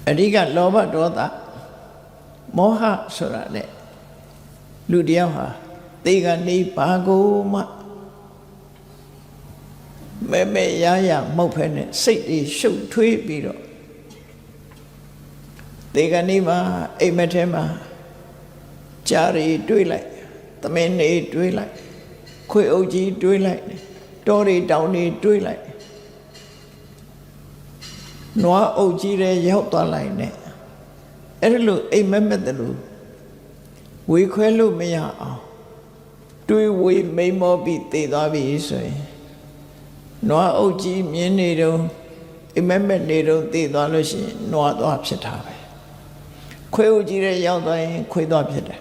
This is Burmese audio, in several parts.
အဓိကလောဘဒေါသမောဟဆိုတာနဲ့လူတယောက်ဟာသေကနေဘာကိုမှမဲရရမဟုတ်ဖဲနဲ့စိတ်တွေရှုပ်ထွေးပြီးတော့သေကနေမှာအိမ်မက်ထဲမှာကြားရီတွေးလိုက်သမင်းနေတွေးလိုက်ခွေအုပ်ကြီးတွေးလိုက်တောတွေတောင်တွေတွေးလိုက်နွားအုပ်ကြီးတွေရောက်သွားလိုက်နဲ့အဲ့လိုအိမ်မက်တဲ့လူဝေခွဲလို့မရအောင်တွေးဝေမိန်မောပြီးသေသွားပြီဆိုရင်နွားအုပ်ကြီးမြင်းနေတော့အိမ်မက်နေတော့သေသွားလို့ရှိရင်နွားသွားဖြစ်တာပဲခွေအုပ်ကြီးတွေရောက်သွားရင်ခွေသွားဖြစ်တယ်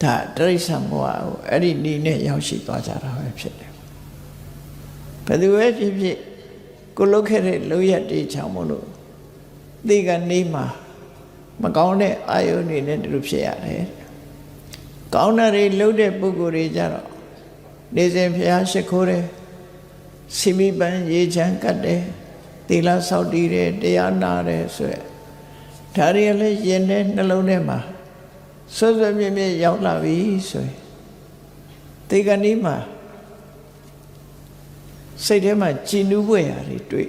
ဒါတိရစ္ဆာန်ဘဝကိုအဲ့ဒီနီးနဲ့ရောက်ရှိသွားကြတာပဲဖြစ်တယ်ဘယ်သူပဲဖြစ်ဖြစ်ကိုလုတ်ခဲ့တဲ့လုံရက်တေးချောင်းမလို့သေကနေမှာမကောင်းတဲ့အာယုန်တွေနဲ့တူဖြစ်ရတယ်ကောင်းတဲ့တွေလှုပ်တဲ့ပုဂ္ဂိုလ်တွေကြတော့နေစဉ်ဘုရားရှိခိုးတယ်စီမိပန်းရေချမ်းကတ်တယ်သီလဆောက်တည်တယ်တရားနာတယ်ဆိုရယ်ဒါတွေလည်းရင်ထဲနှလုံးထဲမှာဆွဆွမြဲမြဲရောက်လာပြီဆိုရင်သေကနေ့မှာစိတ်ထဲမှာကြည်နူးပွေရာတွေတွေ့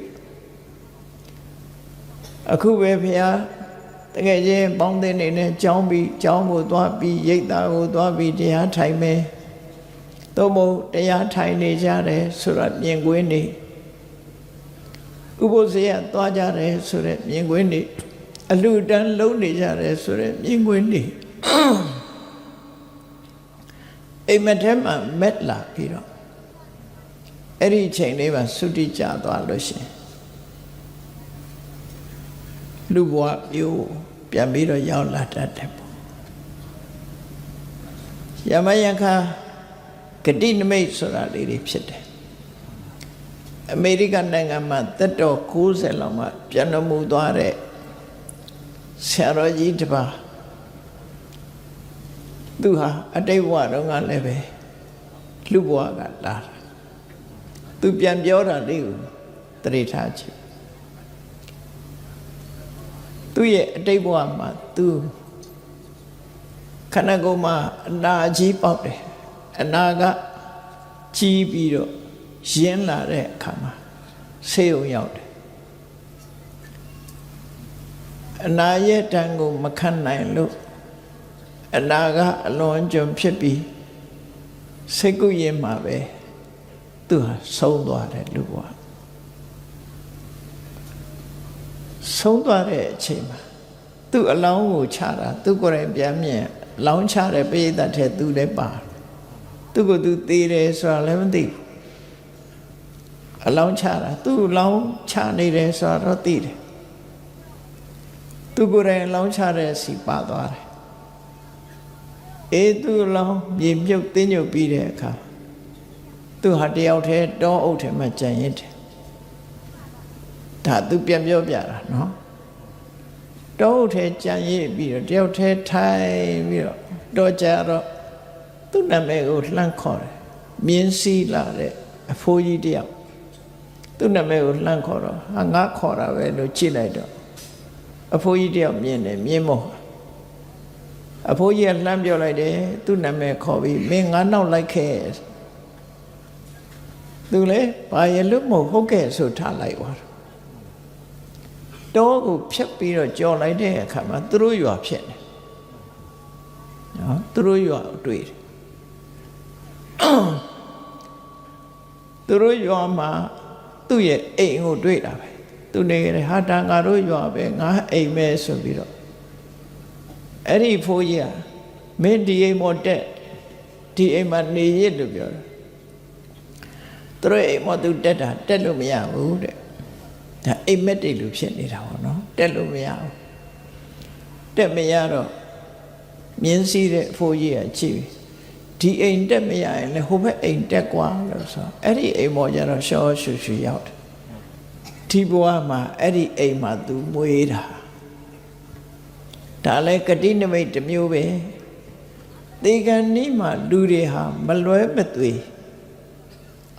အခုပဲဘုရားတကယ်ချင်းပေါင်းတဲ့နေနဲ့ကြောင်းပြီးကြောင်းကိုသွားပြီးရိတ်သားကိုသွားပြီးတရားထိုင်မယ်သို့မဟုတ်တရားထိုင်နေကြတယ်ဆိုတော့မြင်ကွင်းနေဥပုသ်ဇေယသွားကြတယ်ဆိုတဲ့မြင်ကွင်းနေအလှတန်းလုံးနေကြတယ်ဆိုတဲ့မြင်ကွင်းနေအိမ်မက်ထဲမှာမက်လာပြီးတော့အဲ့ဒီချိန်လေးမှာသုတိကြသွားလို့ရှင်လူဘဝမျိုးပြန်ပြီးတော့ရောက်လာတတ်တယ်ပေါ့ယမယခဂတိနမိတ်ဆိုတာလေးတွေဖြစ်တယ်အမေရိကန်နိုင်ငံမှာသက်တော်90လောက်မှပြန်တော်မူသွားတဲ့ဆရာတော်ကြီးတစ်ပါးသူဟာအတိတ်ဘဝတုန်းကလည်းပဲလူဘဝကလာတာသူပြန်ပြောတာလေးကိုသတိထားကြည့်သူရဲ့အတိတ်ဘဝမှာသူခန္ဓာကိုယ်မှာအနာကြီးပေါက်တယ်အနာကကြီးပြီးတော့ရင်းလာတဲ့အခါမှာဆေးရုံရောက်တယ်အနာရဲ့တန်ကိုမခံနိုင်လို့အနာကအလွန်ကျွံဖြစ်ပြီးစိတ်ကူးရင်မှာပဲသူဟာဆုံးသွားတယ်လူဘဝဆုံးသွားတဲ့အချိန်မှာသူ့အလောင်းကိုချတာသူကိုယ်တိုင်ပြန်မြင်လောင်းချတဲ့ပိဋကတ်ထဲသူလည်းပါသူကိုသူသေးတယ်ဆိုတာလည်းမသိဘူးအလောင်းချတာသူ့လောင်းချနေတယ်ဆိုတာတော့သိတယ်သူကိုယ်တိုင်လောင်းချတဲ့စီပါသွားတယ်အေးသူ့လောင်းမြေမြုပ်တင်းညုပ်ပြီးတဲ့အခါသူဟာတယောက်တည်းတောအုပ်ထဲမှာကြံရစ်တယ်ဒါသူပြန်ပြောပြတာနော်တောအုပ်ထဲကြံရစ်ပြီးတော့တယောက်တည်းထိုင်ပြီးတော့တော့ကြတော့သူ့နာမည်ကိုလှမ်းခေါ်တယ်မြင်းစည်းလာတဲ့အဖိုးကြီးတယောက်သူ့နာမည်ကိုလှမ်းခေါ်တော့ဟာငါခေါ်တာပဲလို့ကြည့်လိုက်တော့အဖိုးကြီးတယောက်မြင်တယ်မြင်းမောအဖိုးကြီးကလှမ်းပြောလိုက်တယ်သူ့နာမည်ခေါ်ပြီးမင်းငါနောက်လိုက်ခဲ့သူလေဘာရလို့မဟုတ်ကဲ့ဆိုထားလိုက်သွားတော့ကိုဖြတ်ပြီးတော့ကြော်လိုက်တဲ့အခါမှာသူတို့ရွာဖြစ်တယ်နော်သူတို့ရွာတွေ့တယ်သူတို့ရွာမှာသူ့ရဲ့အိမ်ကိုတွေ့တာပဲသူနေကြတယ်ဟာတာငါတို့ရွာပဲငါအိမ်ပဲဆိုပြီးတော့အဲ့ဒီဖိုးကြီးကမင်းဒီအိမ်မော်တက်ဒီအိမ်မှာနေရလို့ပြောတယ်သူတို့အိမ်မော်သူတက်တာတက်လို့မရဘူးတဲ့ဒါအိမ်မက်တိတ်လို့ဖြစ်နေတာပေါ့နော်တက်လို့မရဘူးတက်မရတော့မြင်းစည်းတဲ့အဖိုးကြီးကကြည့်ဒီအိမ်တက်မရရင်လည်းဟိုဘက်အိမ်တက်ကွာလို့ဆိုအဲ့ဒီအိမ်မော်ကျတော့ရှောရှူရှူရောက်တယ်ဒီဘဝမှာအဲ့ဒီအိမ်မှာသူမွေးတာဒါလည်းဂတိနမိတ်တစ်မျိုးပဲသေကံနီးမှာလူတွေဟာမလွဲမသွေ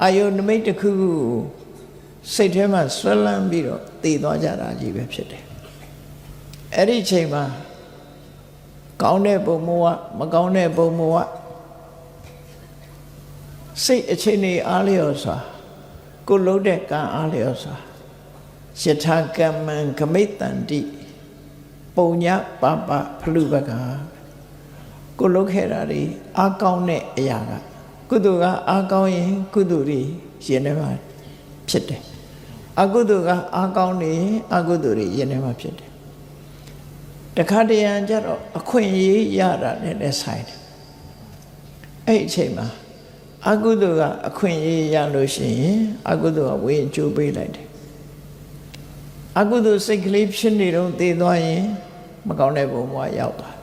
အာယုနမိတ်တစ်ခုခုစိတ်ထဲမှာဆွဲလန်းပြီးတော့တည်သွားကြတာကြီးပဲဖြစ်တယ် အဲ့ဒီချိန်မှာကောင်းတဲ့ဘုံဘဝမကောင်းတဲ့ဘုံဘဝစိတ်အခြေအနေအားလျော်စွာကိုလုံးတဲ့ကံအားလျော်စွာယထာကမ္မံဂမိတ္တန္တိပုံညပပဖလူပကကိုလုံးခဲ့တာဒီအားကောင်းတဲ့အရာကကုသိုလ်ကအားကောင်းရင်ကုသိုလ်တွေရင်ထဲမှာဖြစ်တယ်အကုသိုလ်ကအားကောင်းနေအကုသိုလ်တွေရင်ထဲမှာဖြစ်တယ်တခါတရံကျတော့အခွင့်အရေးရတာနဲ့လည်းဆိုင်တယ်အဲ့ဒီအချိန်မှာအကုသိုလ်ကအခွင့်အရေးရလို့ရှိရင်အကုသိုလ်ကဝေအကျိုးပေးလိုက်တယ်အကုသိုလ်စိတ်ကလေးဖြစ်နေတော့သိသွားရင်မကောင်းတဲ့ဘုံဘဝရောက်သွား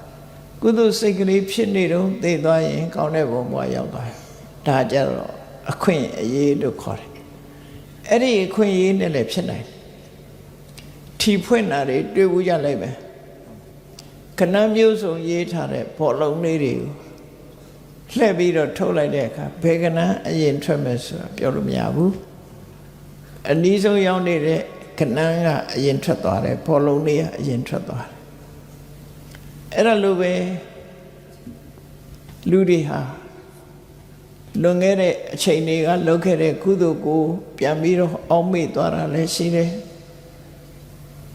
ကုသိုလ်စိတ်ကလေးဖြစ်နေတော့သိသွားရင်ကောင်းတဲ့ဘုံဘဝရောက်သွားဒါကြတော့အခွင့်အရေးလို့ခေါ်တယ်အဲ့ဒီအခွင့်အရေးနဲ့လည်းဖြစ်နိုင်တယ်ထီဖွင့်တာတွေတွေ့ဘူးကြလိုက်ပဲခဏမျိုးစုံရေးထားတဲ့ဘောလုံးလေးတွေကိုလှည့်ပြီးတော့ထုတ်လိုက်တဲ့အခါဘယ်ကဏ္ဍအရင်ထွက်မယ်ဆိုတာပြောလို့မရဘူးအနည်းဆုံးရောက်နေတဲ့ကဏ္ဍကအရင်ထွက်သွားတယ်ဘောလုံးလေးကအရင်ထွက်သွားတယ်အဲ့ဒါလိုပဲလူတွေဟာလွန်ခဲ့တဲ့အချိန်တွေကလုပ်ခဲ့တဲ့ကုသိုလ်ကိုပြန်ပြီးတော့အောက်မေ့သွားတာလည်းရှိတယ်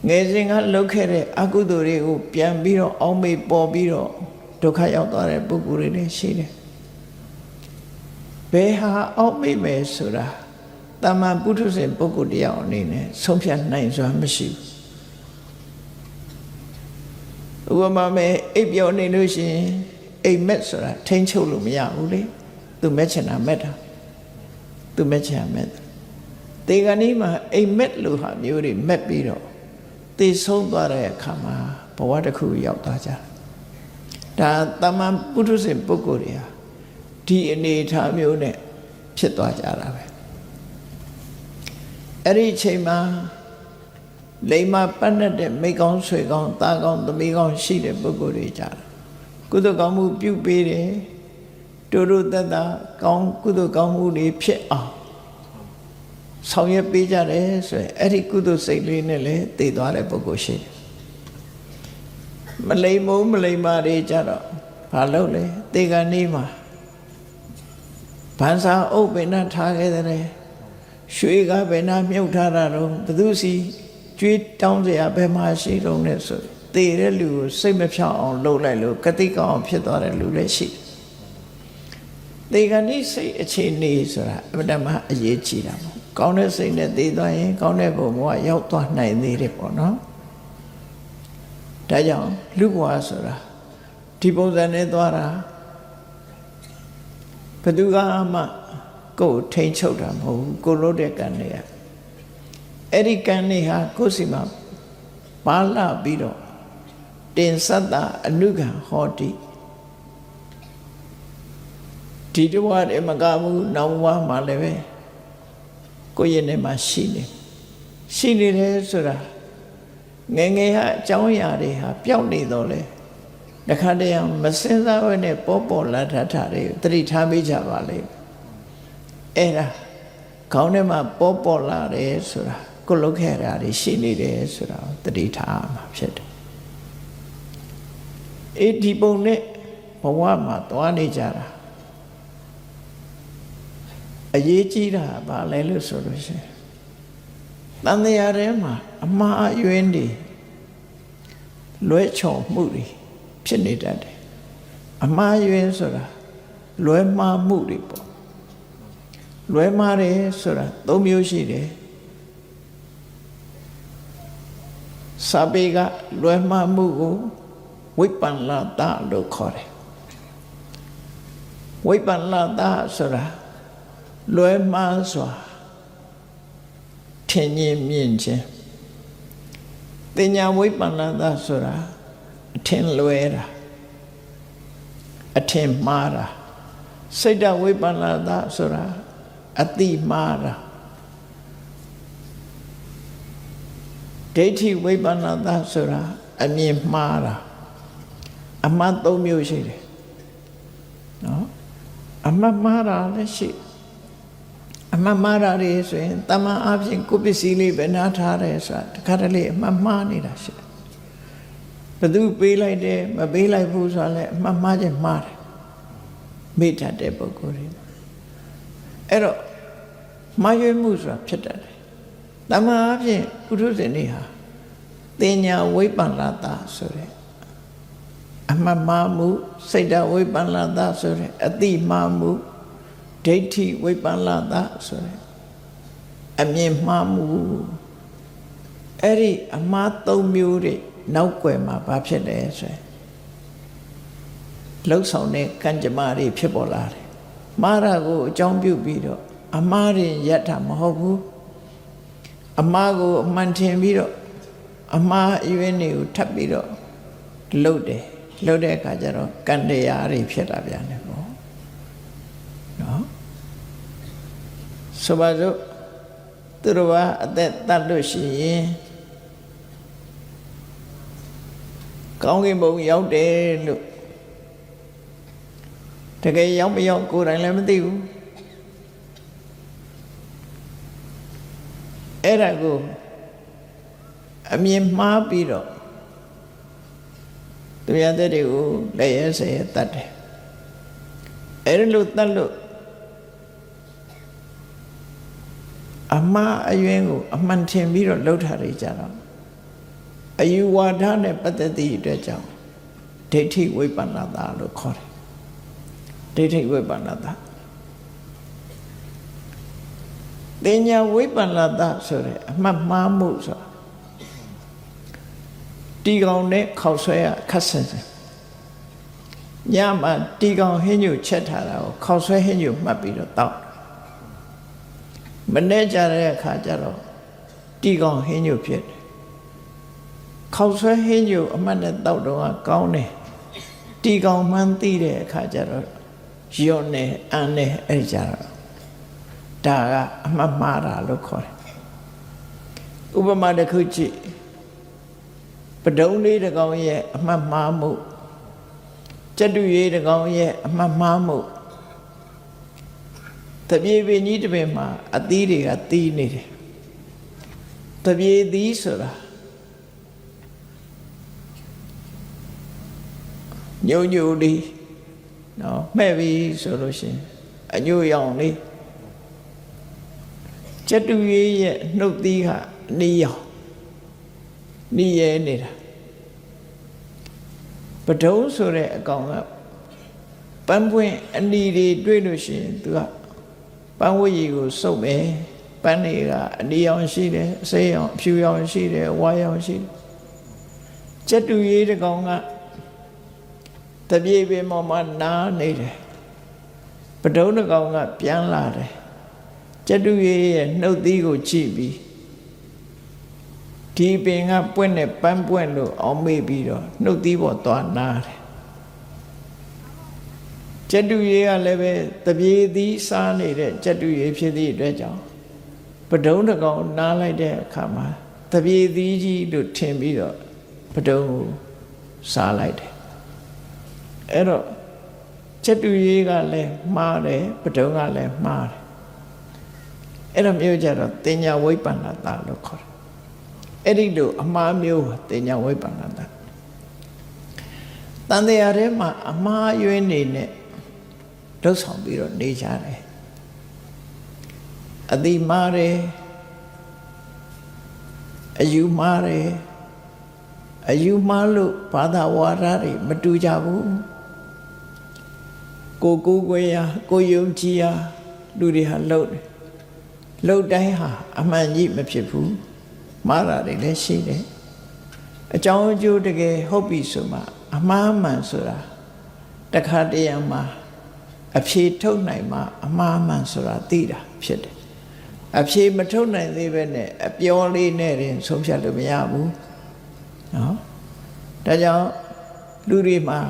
ငယ်စဉ်ကလုပ်ခဲ့တဲ့အကုသိုလ်တွေကိုပြန်ပြီးတော့အောက်မေ့ပေါ်ပြီးတော့ဒုက္ခရောက်သွားတဲ့ပုဂ္ဂိုလ်တွေလည်းရှိတယ်ဘယ်ဟာအောက်မေ့မယ်ဆိုတာတမန်ပုထုဇဉ်ပုဂ္ဂိုလ်တယောက်အနေနဲ့ဆုံးဖြတ်နိုင်စွာမရှိဘူးဥပမာမဲ့အိပ်ပျော်နေလို့ရှိရင်အိမ်မက်ဆိုတာထိန်းချုပ်လို့မရဘူးလေသူမက်ချင်တာမက်တာသူမက်ချင်တာမက်တေဂဏီမှာအိမ်မက်လို့ဟာမျိုးတွေမက်ပြီးတော့သိဆုံးသွားတဲ့အခါမှာဘဝတစ်ခုရောက်သွားကြဒါတမန်ပုထုဇဉ်ပုဂ္ဂိုလ်တွေဟာဒီအနေအထားမျိုးနဲ့ဖြစ်သွားကြတာပဲအဲ့ဒီအချိန်မှာလိမ္မာပတ်တဲ့မိကောင်းဆွေကောင်းသားကောင်းသမီးကောင်းရှိတဲ့ပုဂ္ဂိုလ်တွေကြတာကုသိုလ်ကောင်းမှုပြုပေးတယ်တို့တို့သက်သာကောင်းကုသိုလ်ကောင်းမှုတွေဖြစ်အောင်ဆောင်ရွက်ပေးကြတယ်ဆိုရင်အဲ့ဒီကုသိုလ်စိတ်လေးနဲ့လည်းတည်သွားတဲ့ပုဂ္ဂိုလ်ရှိတယ်မလိမ္မုံမလိမ္မာတွေကြတော့ဘာလုပ်လဲတေဂဏီမှာဗန်စာအုပ်ပင်နဲ့ထားခဲ့တယ်ရွှေကဘယ်နှမြုပ်ထားတာတော့ဘသူစီကျွေးတောင်းစရာဘယ်မှာရှိတော့လဲဆိုတည်တဲ့လူကိုစိတ်မဖြောင်းအောင်လုပ်လိုက်လို့ကတိကောင်းဖြစ်သွားတဲ့လူလည်းရှိတယ်တေဂဏီစိတ်အခြေအနေဆိုတာအမှန်တမ်းအရေးကြီးတာပေါ့ကောင်းတဲ့စိတ်နဲ့တည်သွားရင်ကောင်းတဲ့ဘုံဘဝရောက်သွားနိုင်သေးတယ်ပေါ့နော်ဒါကြောင့်လူဘဝဆိုတာဒီပုံစံနဲ့သွားတာဘယ်သူကမှကိုယ်ထိန်ချုပ်တာမဟုတ်ဘူးကိုလို့တဲ့ကံတွေကအဲ့ဒီကံတွေဟာကိုယ်စီမှာပါလာပြီးတော့တင်သတ္တအနုကံဟောတိဒီတဝါတည်းမကဘူးနောက်ဘဝမှာလည်းပဲကိုယ့်ရဲ့နေမှာရှိနေတယ်ဆိုတာငယ်ငယ်ဟာအကြောင်းအရာတွေဟာပျောက်နေတော့လေတခါတည်းမစင်စားဘဲနဲ့ပေါ်လာထထတွေတတိထားပေးကြပါလေအဲ့ဒါခေါင်းထဲမှာပေါ်လာတယ်ဆိုတာကိုလုတ်ခဲ့တာတွေရှိနေတယ်ဆိုတာတတိထားမှာဖြစ်တယ်အဲ့ဒီပုံနဲ့ဘဝမှာသွားနေကြတာအရေးကြီးတာဘာလဲလို့ဆိုလို့ရှိရင်တန်တရားထဲမှာအမှားအယွင်းတွေလွဲချော်မှုတွေဖြစ်နေတတ်တယ်အမှားအယွင်းဆိုတာလွဲမှားမှုတွေပေါ့လွဲမှားတယ်ဆိုတာ၃မျိုးရှိတယ်စာပေကလွဲမှားမှုကိုဝိပ္ပန္နတလို့ခေါ်တယ်ဝိပ္ပန္နတဆိုတာလွဲမှားစွာထင်ခြင်းမြင်ခြင်းတင်ညာဝိပ္ပန္နတဆိုတာအထင်လွဲတာအထင်မှားတာစိတ်တဝိပ္ပန္နတဆိုတာအတိမှားတာဒိဋ္ဌိဝိပ္ပန္နတဆိုတာအမြင်မှားတာအမှတ်၃မျိုးရှိတယ်နော်အမှတ်မှားတာလည်းရှိအမှတ်မှားတာတွေဆိုရင်တမန်အပြင်ကိုပစ္စည်းလေးပဲနားထားတယ်ဆိုတာတခါတလေအမှတ်မှားနေတာရှိတယ် ဘသူပေးလိုက်တယ်မပေးလိုက်ဘူးဆိုတော့လည်းအမှတ်မှားခြင်းမှားတယ်မေ့တတ်တဲ့ပုဂ္ဂိုလ်တွေအဲ့တော့မှားယွင်းမှုဆိုတာဖြစ်တတ်တယ်တမန်အဖြစ်ပုထုဇဉ်တွေဟာတင်ညာဝိပ္ပန္နတာဆိုတဲ့အမှတ်မှားမှုစိတ်ဓာတ်ဝိပ္ပန္နတာဆိုတဲ့အတိမှားမှုဒိဋ္ဌိဝိပ္ပန္နတာဆိုတဲ့အမြင်မှားမှုအဲ့ဒီအမှား၃မျိုးတွေနောက်ွယ်မှာဘာဖြစ်လဲဆိုရင်လှုပ်ဆောင်တဲ့ကံကြမ္မာတွေဖြစ်ပေါ်လာတယ်မှားတာကိုအကြောင်းပြုပြီးတော့အမှားတွေရပ်တာမဟုတ်ဘူးအမှားကိုအမှန်ထင်ပြီးတော့အမှားအယွင်းတွေကိုထပ်ပြီးတော့လှုပ်တယ်လှုပ်တဲ့အခါကျတော့ကံတရားတွေဖြစ်လာပြန်တယ်ပေါ့နော်ဆိုပါစို့သူတော်ဘာအသက်တတ်လို့ရှိရင်ကောင်းကင်ဘုံရောက်တယ်လို့တကယ်ရောက်မရောက်ကိုယ်တိုင်လည်းမသိဘူးအဲ့ဒါကိုအမြင်မှားပြီးတော့သူရတဲ့တွေကိုလက်ရဲဆဲရဲတတ်တယ်အဲ့လိုတတ်လို့အမှားအယွင်းကိုအမှန်ထင်ပြီးတော့လှုပ်ထားရကြတော့အယူဝါဒနဲ့ပတ်သက်သည့်အတွက်ကြောင့်ဒိဋ္ဌိဝိပ္ပန္နတာလို့ခေါ်တယ်ဒိဋ္ဌိဝိပ္ပန္နတာတင်ညာဝိပ္ပန္နတာဆိုတဲ့အမှတ်မှားမှုဆိုတီကောင်နဲ့ခောက်ဆွဲရခက်ဆင်ညမှာတီကောင်ဟင်းညိုချက်ထားတာကိုခောက်ဆွဲဟင်းညိုမှတ်ပြီးတော့တောက်မနေ့ကြတဲ့အခါကျတော့တီကောင်ဟင်းညိုဖြစ်တယ်ခောက်ဆွဲဟင်းညိုအမှတ်နဲ့တောက်တော့ကောင်းတယ်တီကောင်မှန်းသိတဲ့အခါကျတော့ရော့နေအန်နေအဲ့ကြတော့ဒါကအမှတ်မှားတာလို့ခေါ်တယ်ဥပမာတစ်ခုကြည့်ပဒုံလေးတစ်ကောင်ရဲ့အမှတ်မှားမှုကျက်တူရေးတစ်ကောင်ရဲ့အမှတ်မှားမှုတပြေပင်ကြီးတစ်ပင်မှာအသီးတွေကတီးနေတယ်တပြေသီးဆိုတာညိုညိုလေးနော်မှဲ့ပြီဆိုလို့ရှိရင်အညိုရောင်လေးကျက်တူရေးရဲ့နှုတ်သီးဟာနီးရောင်နီးရဲနေတာပဒုံဆိုတဲ့အကောင်ကပန်းပွင့်အနီတွေတွေ့လို့ရှိရင်သူကပန်းဝတ်ရည်ကိုစုပ်မယ်ပန်းတွေကအနီရောင်ရှိတယ်အစိမ်းရောင်အဖြူရောင်ရှိတယ်ဝါရောင်ရှိတယ်ကျက်တူရေးတစ်ကောင်ကတပြေပင်ပေါ်မှာနားနေတယ်ပဒုံတစ်ကောင်ကပြန်လာတယ်ကျက်တူရေးရဲ့နှုတ်သီးကိုကြည့်ပြီးဒီပင်ကပွင့်နဲ့ပန်းပွင့်လို့အောင်မေ့ပြီးတော့နှုတ်သီးပေါ်သွားနားတယ်ကျက်တူရေးကလည်းပဲတပြေသီးစားနေတဲ့ကျက်တူရေးဖြစ်သည့်အတွက်ကြောင့်ပဒုံတစ်ကောင်နားလိုက်တဲ့အခါမှာတပြေသီးကြီးလို့ထင်ပြီးတော့ပဒုံကိုစားလိုက်တယ်အဲ့တော့ကျက်တူရေးကလည်းမှားတယ်ပဒုံကလည်းမှားတယ်အဲ့တော့မျိုးကြတော့တင်ညာဝိပ္ပန္နတာလို့ခေါ်တယ်အဲ့ဒီလိုအမှားမျိုးတင်ညာဝိပ္ပန္နတာတန်တရားထဲမှာအမှားယွင်းနေနဲ့လှုပ်ဆောင်ပြီးတော့နေကြတယ်အတိမှားတယ်အယူမှားတယ်အယူမှားလို့ဘာသာဝါဒတွေမတူကြဘူးကိုကိုကိုရကိုယုံကြည်ရလူတွေဟာလှုပ်တယ်လှုပ်တိုင်းဟာအမှန်ကြီးမဖြစ်ဘူးမှားတာတွေလည်းရှိတယ်အကြောင်းအကျိုးတကယ်ဟုတ်ပြီဆိုမှအမှားမှန်ဆိုတာတခါတရံမှာအဖြေထုတ်နိုင်မှအမှားမှန်ဆိုတာသိတာဖြစ်တယ်အဖြေမထုတ်နိုင်သေးပဲနဲ့အပြောလေးနဲ့ရင်ဆုံးဖြတ်လို့မရဘူးနော်ဒါကြောင့်လူတွေမှာ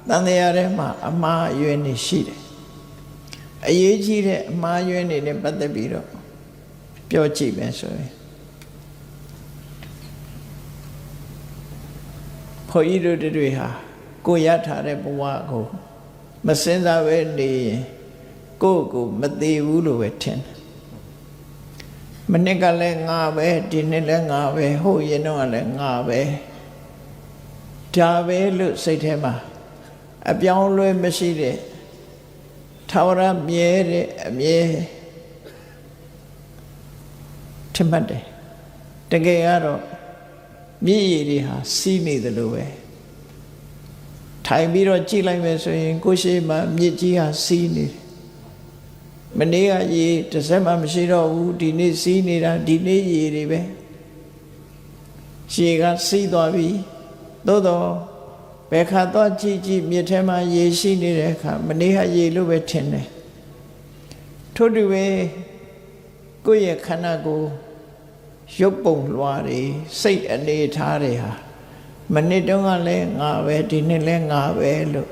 တန်တရားထဲမှာအမှားအယွင်းနေရှိတယ်အရေးကြီးတဲ့အမှားအယွင်းတွေနဲ့ပတ်သက်ပြီးတော့ပြောကြည့်မယ်ဆိုရင်ဘုန်းကြီးတို့တွေဟာကိုရထားတဲ့ဘဝကိုမစင်စားပဲနေရင်ကိုမသေးဘူးလို့ပဲထင်တယ်မနစ်ကလည်းငါပဲဒီနှစ်လည်းငါပဲဟိုရင်တော့လည်းငါပဲ ဒါပဲလို့စိတ်ထဲမှာအပြောင်းလဲမရှိတဲ့ထာဝရမြဲတဲ့အမြဲထင်မှတ်တယ်တကယ်ကတော့မြည်ရည်တွေဟာစီးနေတယ်လို့ပဲထိုင်ပြီးတော့ကြည့်လိုက်မယ်ဆိုရင်ကိုရှိမှမြစ်ကြီးဟာစီးနေတယ်မနေ့ကရေတစ်စက်မှမရှိတော့ဘူးဒီနေ့စီးနေတာဒီနေ့ရေတွေပဲရေကစီးသွားပြီသို့တော့ဘယ်ခါတော့ကြည့်မြစ်ထဲမှာရေရှိနေတဲ့အခါမနေ့ကရေလို့ပဲထင်တယ်ထို့တူပဲကိုယ့်ရဲ့ခန္ဓာကိုယ်ရုပ်ပုံလွှာတွေစိတ်အနေထားတွေဟာမနေ့တုန်းကလည်းငါပဲဒီနေ့လည်းငါပဲလို့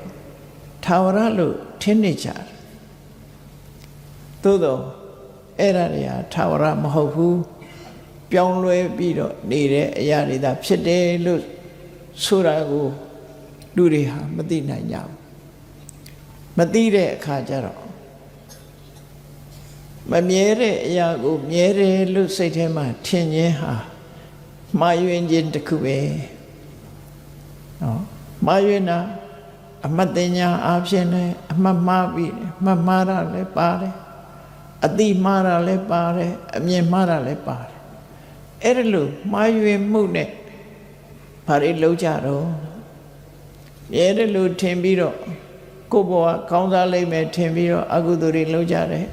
ထာဝရလို့ထင်နေကြတယ်သို့တော့အဲ့ဒါတွေဟာထာဝရမဟုတ်ဘူးပြောင်းလဲပြီးတော့နေတဲ့အရာတွေသာဖြစ်တယ်လို့ဆိုတာကိုလူတွေဟာမသိနိုင်ကြဘူးမသိတဲ့အခါကျတော့မမြဲတဲ့အရာကိုမြဲတယ်လို့စိတ်ထဲမှာထင်ခြင်းဟာမှားယွင်းခြင်းတစ်ခုပဲနော်မှားယွင်းတာအမှတ်တင်ညာအားဖြင့်လည်းအမှတ်မှားပြီးမှတ်မှားတာလည်းပါတယ်အတိမှားတာလည်းပါတယ်အမြင်မှားတာလည်းပါတယ်အဲ့ဒါလို့မှားယွင်းမှုနဲ့ဘာတွေလုံးကြတော့မြဲတယ်လို့ထင်ပြီးတော့ကိုယ်ဘဝကောင်းစားလိမ့်မယ်ထင်ပြီးတော့အကုသိုလ်တွေလုံးကြတယ်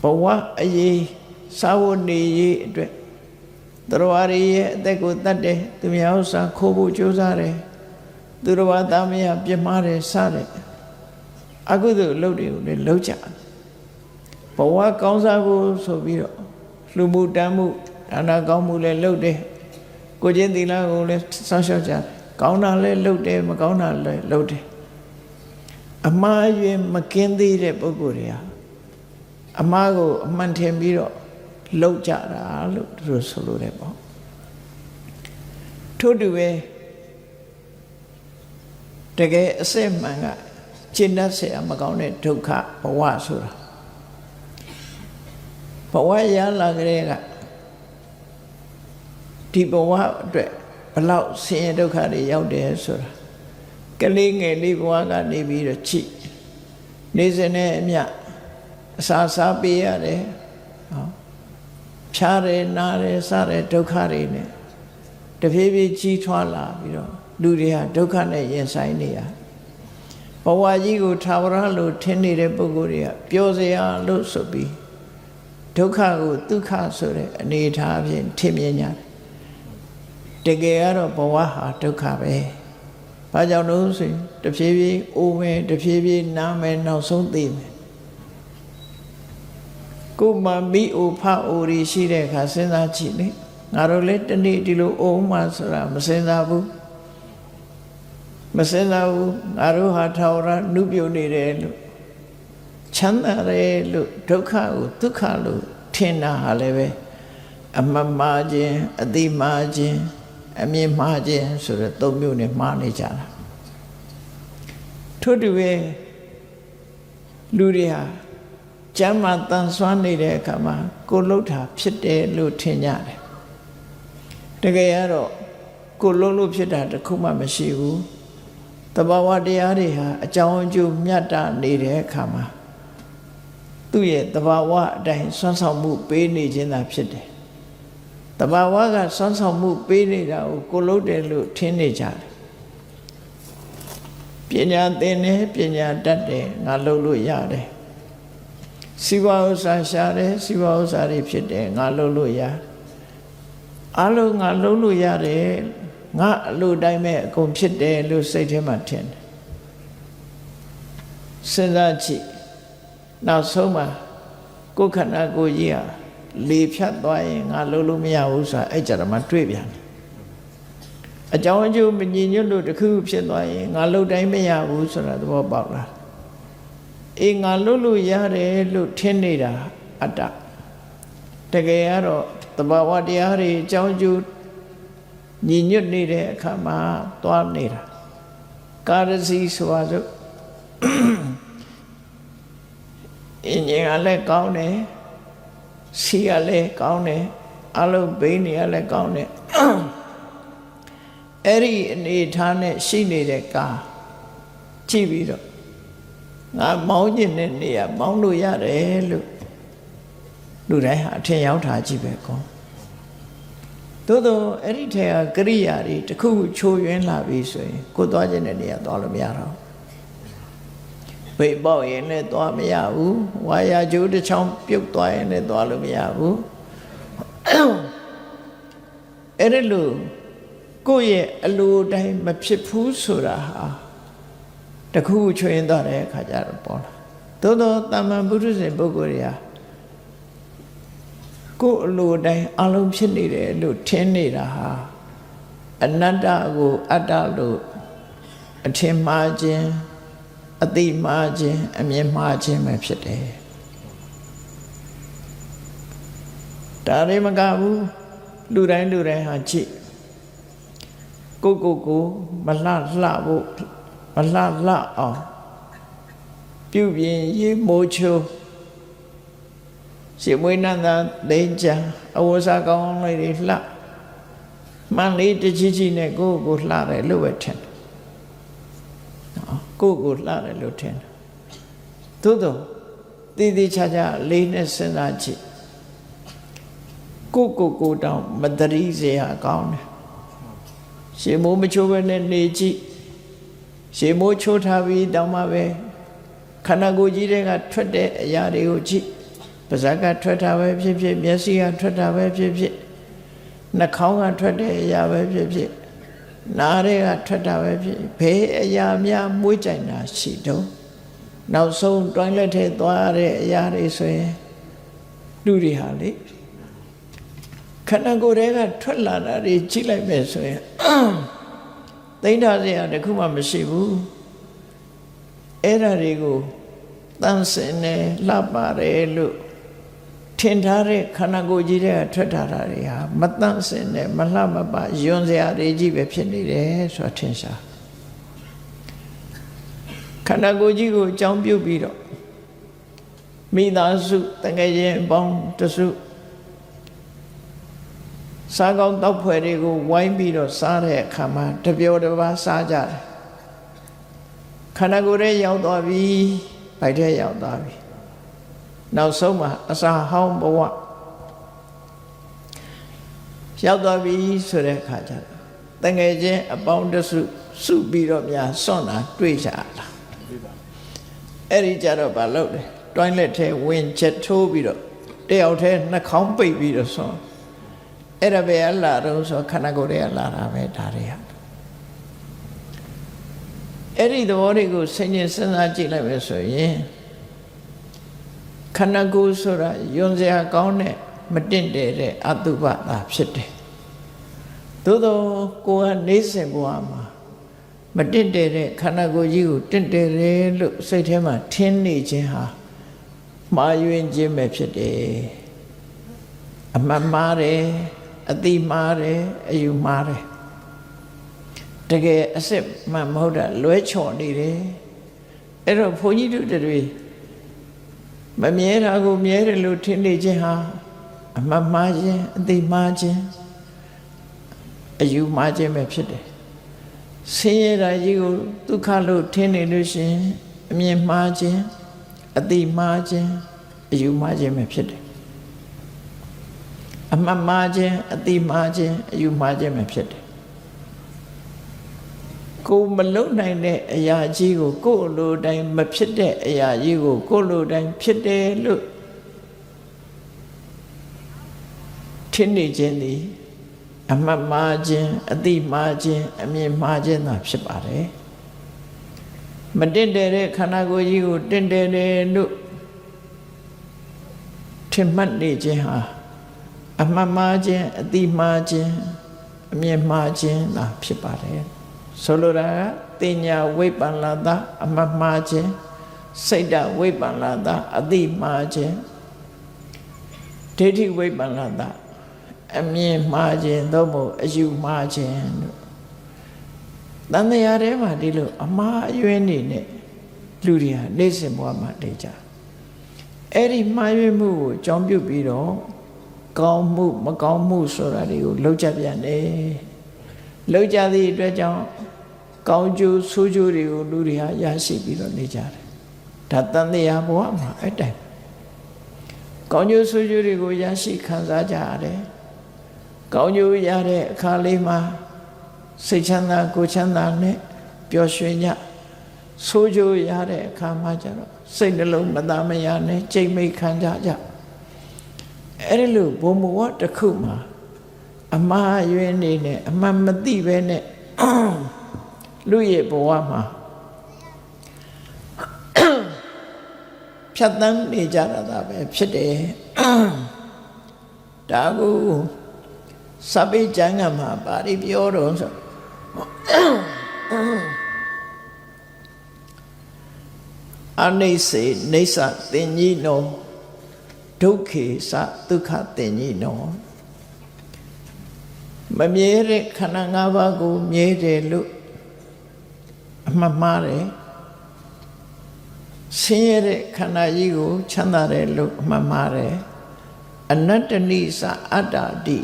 ဘဝအရေးစာဝတ်နေရေးအတွက်တရားရည်ရဲ့အသက်ကိုတတ်တယ်သူများဥစ္စာခိုးဖို့ကြိုးစားတယ်သူတော်ဘာသားမယားပြစ်မှားတယ်စတယ်အကုသိုလ်အလုပ်တွေကိုလည်းလုပ်ကြဘဝကောင်းစားဖို့ဆိုပြီးတော့လူမှုတမ်းမှုဒါနကောင်းမှုလည်းလုပ်တယ်ကိုကျင့်သီလကိုလည်းစောင့်ရှောက်ကြတယ်ကောင်းတာလည်းလုပ်တယ်မကောင်းတာလည်းလုပ်တယ်အမှားယွင်းမကင်းသေးတဲ့ပုဂ္ဂိုလ်တွေဟာအမှားကိုအမှန်ထင်ပြီးတော့လောက်ကြတာလို့သူတို့ဆိုလို့တယ်ပေါ့ထို့တူပဲတကယ်အစစ်မှန်ကကျင့်တတ်เสียမကောင်းတဲ့ဒုက္ခဘဝဆိုတာဘဝရလာကြတဲ့ကဒီဘဝအတွက်ဘလောက်ဆင်းရဲဒုက္ခတွေရောက်တယ်ဆိုတာကလေးငယ်လေးဘဝကနေပြီးတော့ချိနေစဉ်နဲ့အမျှအစာစားပေးရတယ်နော်ဖြားတယ်နားတယ်စတဲ့ဒုက္ခတွေနဲ့တဖြည်းဖြည်းကြီးထွားလာပြီးတော့လူတွေဟာဒုက္ခနဲ့ရင်ဆိုင်နေရဘဝကြီးကိုထာဝရလို့ထင်နေတဲ့ပုဂ္ဂိုလ်တွေကပျော်စရာလို့ဆိုပြီးဒုက္ခကိုဒုက္ခဆိုတဲ့အနေအထားဖြင့်ထင်မြင်ကြတယ်တကယ်ကတော့ဘဝဟာဒုက္ခပဲဘာကြောင့်လို့ဆိုရင်တဖြည်းဖြည်းအိုးမယ်တဖြည်းဖြည်းနားမယ်နောက်ဆုံးသိမယ်ကိုမမိအိုဖအိုရီရှိတဲ့အခါစဉ်းစားကြည့်လေငါတို့လည်းတနေ့ဒီလိုအိုးမှဆိုတာမစဉ်းစားဘူးငါတို့ဟာထာဝရနုပြုတ်နေတယ်လို့ချမ်းသာတယ်လို့ဒုက္ခကိုဒုက္ခလို့ထင်တာဟာလည်းပဲအမမှားခြင်းအတိမှားခြင်းအမြင်မှားခြင်းဆိုတဲ့သုံးမျိုးနဲ့မှားနေကြတာထို့တူပဲလူတွေဟာကျမ်းမာတန်ဆွမ်းနေတဲ့အခါမှာကိုလှုပ်တာဖြစ်တယ်လို့ထင်ကြတယ်တကယ်ကတော့ကိုလှုပ်လို့ဖြစ်တာတခုမှမရှိဘူးတဘာဝတရားတွေဟာအကြောင်းအကျိုးမြတ်တာနေတဲ့အခါမှာသူ့ရဲ့တဘာဝအတိုင်းဆွမ်းဆောင်မှုပေးနေခြင်းသာဖြစ်တယ်တဘာဝကဆွမ်းဆောင်မှုပေးနေတာကိုလှုပ်တယ်လို့ထင်နေကြတယ်ပညာသင်တယ်ပညာတတ်တယ်ငါလှုပ်လို့ရတယ်စီဝါဥစ္စာရှာတယ်စီဝါဥစ္စာတွေဖြစ်တယ်ငါလှုပ်လို့ရအလုံးငါလှုပ်လို့ရတယ်ငါအလိုတိုင်းပဲအကုန်ဖြစ်တယ်လို့စိတ်ထဲမှာထင်တယ်စဉ်းစားကြည့်နောက်ဆုံးမှာကိုယ်ခန္ဓာကိုယ်ကြီးဟာလေဖြတ်သွားရင်ငါလှုပ်လို့မရဘူးဆိုတာအဲ့ကြတော့မှတွေ့ပြန်တယ်အကြောင်းအကျိုးမညီညွတ်လို့တခုဖြစ်သွားရင်ငါလှုပ်တိုင်းမရဘူးဆိုတာသဘောပေါက်လားအေးငါလှုပ်လို့ရတယ်လို့ထင်နေတာအတ္တတကယ်ကတော့သဘာဝတရားတွေအကြောင်းအကျိုးညီညွတ်နေတဲ့အခါမှာသွားနေတာကာရစီဆိုပါစို့အင်းကြီးကလည်းကောင်းတယ်စီကလည်းကောင်းတယ်အလုံးဘိန်းတွေကလည်းကောင်းတယ် အဲ့ဒီအနေထားနဲ့ရှိနေတဲ့ကားကြည့်ပြီးတော့ငါမောင်းကျင်တဲ့နေရာမောင်းလို့ရတယ်လို့လူတိုင်းဟာအထင်ရောက်တာကြည့်ပဲကောသို့တော့အဲ့ဒီထဲကကရိယာတွေတစ်ခုခုချိုးယွင်းလာပြီဆိုရင်ကိုသွားခြင်းတဲ့နေရာသွားလို့မရတော့ဘိတ်ပေါက်ရင်လည်းသွားမရဘူးဝါယာကျိုးတစ်ချောင်းပြုတ်သွားရင်လည်းသွားလို့မရဘူးအဲ့ဒါလို့ကိုယ့်ရဲ့အလိုတိုင်းမဖြစ်ဘူးဆိုတာဟာတခုချွင်းသွားတဲ့အခါကျတော့ပေါ်လာသို့တော့တာမန်ပုထုဇဉ်ပုဂ္ဂိုလ်တွေဟာကိုယ်အလိုတိုင်းအလုံးဖြစ်နေတယ်လို့ထင်နေတာဟာအနတ္တကိုအတ္တလို့အထင်မှားခြင်းအသိမှားခြင်းအမြင်မှားခြင်းပဲဖြစ်တယ်ဒါတွေမကဘူးလူတိုင်းဟာကြည့်ကိုမလှဖို့မလှအောင်ပြုပြင်ရေးမိုးချိုးရှင်မွေးနန္ဒသိန်းချာအဝစာကောင်းလေးတွေလှမှန်လေးတကြီးနဲ့ကိုလှတယ်လို့ပဲထင်ကိုလှတယ်လို့ထင်သို့တော့တည်တည်ချာချာလေးနဲ့စဉ်းစားကြည့်ကိုတောင်မတရီစရာကောင်းတယ်ရှင်မိုးမချိုးဘဲနဲ့နေကြည့်ရှင်မိုးချိုးထားပြီးတောင်မှပဲခန္ဓာကိုယ်ကြီးတွေကထွက်တဲ့အရာတွေကိုကြည့်ပါးစပ်ကထွက်တာပဲဖြစ်ဖြစ်မျက်စိကထွက်တာပဲဖြစ်ဖြစ်နှာခေါင်းကထွက်တဲ့အရာပဲဖြစ်ဖြစ်နားတွေကထွက်တာပဲဖြစ်ဘယ်အရာများမွေးကြိုင်တာရှိတော့နောက်ဆုံးတွိုင်းလက်ထဲသွားတဲ့အရာတွေဆိုရင်လူတွေဟာလေခန္ဓာကိုယ်တွေကထွက်လာတာတွေကြည့်လိုက်မယ်ဆိုရင်သိမ့်ထားစရာတခုမှမရှိဘူးအဲ့ဒါတွေကိုတန်ဆင်းနေလှပါတယ်လို့ထင်ထားတဲ့ခန္ဓာကိုယ်ကြီးတွေကထွက်ထားတာတွေဟာမတန့်စင်နဲ့မလှမပယွန်းစရာတွေကြီးပဲဖြစ်နေတယ်ဆိုတာထင်ရှားခန္ဓာကိုယ်ကြီးကိုအကြောင်းပြုပြီးတော့မိသားစုတကယ်ချင်းပေါင်းတစုစားကောင်းတောက်ဖွယ်တွေကိုဝိုင်းပြီးတော့စားတဲ့အခါမှာတပျော်တစ်ပါးစားကြတယ်ခန္ဓာကိုယ်ရဲ့ရောက်သွားပြီဗိုက်ထဲရောက်သွားပြီနောက်ဆုံးမှာအစာဟောင်းဘဝရောက်သွားပြီဆိုတဲ့အခါကျတော့တငယ်ချင်းအပေါင်းတစုပြီးတော့များစွန့်တာတွေ့ကြတာအဲ့ဒီကြတော့မလုပ်တယ်တွိုင်းလက်ထဲဝင်ချက်ထိုးပြီးတော့တယောက်ထဲနှာခေါင်းပိတ်ပြီးတော့စွန့်အဲ့ဒါပဲအလားတော့ဆိုခန္ဓာကိုယ်ရဲ့လာတာပဲဒါတွေဟာအဲ့ဒီသဘောတွေကိုဆင်ញင်စဉ်းစားကြည့်လိုက်မယ်ဆိုရင်ခန္ဓာကိုယ်ဆိုတာယွန်စရာကောင်းတဲ့မတင့်တယ်တဲ့အတုပတာဖြစ်တယ်သို့သောကိုယ်ကနေစဉ်ဘဝမှာမတင့်တယ်တဲ့ခန္ဓာကိုယ်ကြီးကိုတင့်တယ်တယ်လို့စိတ်ထဲမှာထင်နေခြင်းဟာမှားယွင်းခြင်းပဲဖြစ်တယ်အမှန်မှားတယ်အတိမှားတယ်အယူမှားတယ်တကယ်အစစ်မှန်မဟုတ်တာလွဲချော်နေတယ်အဲ့တော့ဘုန်းကြီးတို့တွေမမြဲတာကိုမြဲတယ်လို့ထင်နေခြင်းဟာအမှန်မှားခြင်းအတိမှားခြင်းအယူမှားခြင်းပဲဖြစ်တယ်ဆင်းရဲတာကြီးကိုဒုက္ခလို့ထင်နေလို့ရှိရင်အမြင်မှားခြင်းအတိမှားခြင်းအယူမှားခြင်းပဲဖြစ်တယ်အမှန်မှားခြင်းအတိမှားခြင်းအယူမှားခြင်းပဲဖြစ်တယ်ကိုမလုံနိုင်တဲ့အရာကြီးကိုကိုယ်လိုတိုင်းမဖြစ်တဲ့အရာကြီးကိုကိုယ်လိုတိုင်းဖြစ်တယ်လို့ထင်နေခြင်းသည်အမှတ်မှားခြင်းအတိမှားခြင်းအမြင်မှားခြင်းသာဖြစ်ပါတယ်မတင့်တယ်တဲ့ခန္ဓာကိုယ်ကြီးကိုတင့်တယ်တယ်လို့ထင်မှတ်နေခြင်းဟာအမှတ်မှားခြင်းအတိမှားခြင်းအမြင်မှားခြင်းသာဖြစ်ပါတယ်ဆိုလိုတာကတင်ညာဝိပ္ပန္နတာအမှတ်မှားခြင်းစိတ်တဝိပ္ပန္နတာအတိမှားခြင်းဒိဋ္ဌိဝိပ္ပန္နတာအမြင်မှားခြင်းသို့မဟုတ်အယူမှားခြင်းတို့တန်တရားထဲမှာဒီလိုအမှားအယွင်းနေနဲ့လူတွေဟာနေစဉ်ဘဝမှာနေကြအဲ့ဒီမှားယွင်းမှုကိုအကြောင်းပြုပြီးတော့ကောင်းမှုမကောင်းမှုဆိုတာတွေကိုလောက်ကြပြန်တယ် လောက်ကြသည့်အတွက်ကြောင့်ကောင်းကျိုးဆိုးကျိုးတွေကိုလူတွေဟာရရှိပြီးတော့နေကြတယ်ဒါတန်တရားဘဝမှာအဲ့တိုင်ကောင်းကျိုးဆိုးကျိုးတွေကိုရရှိခံစားကြရတယ်ကောင်းကျိုးရတဲ့အခါလေးမှာစိတ်ချမ်းသာကိုယ်ချမ်းသာနဲ့ပျော်ရွှင်ကြဆိုးကျိုးရတဲ့အခါမှာကျတော့စိတ်နှလုံးမသားမယားနဲ့ကြိတ်မိတ်ခံကြကြအဲ့ဒီလိုဘုံဘဝတစ်ခုမှာအမှားယွင်းနေနဲ့အမှန်မသိပဲနဲ့လူရဲ့ဘဝမှာဖြတ်သန်းနေကြတာပဲဖြစ်တယ်ဒါကိုစပိကျမ်းကမှာပါဠိပြောတော့ဆိုအနိစေနေသတင်ကြီးနောဒုက္ခေသဒုက္ခတင်ကြီးနောမမြဲတဲ့ခန္ဓာ၅ပါးကိုမြဲတယ်လို့အမှတ်မှားတယ်ဆင်းရဲတဲ့ခန္ဓာကြီးကိုချမ်းသာတယ်လို့အမှတ်မှားတယ်အနတ္တနိသအတ္တတိ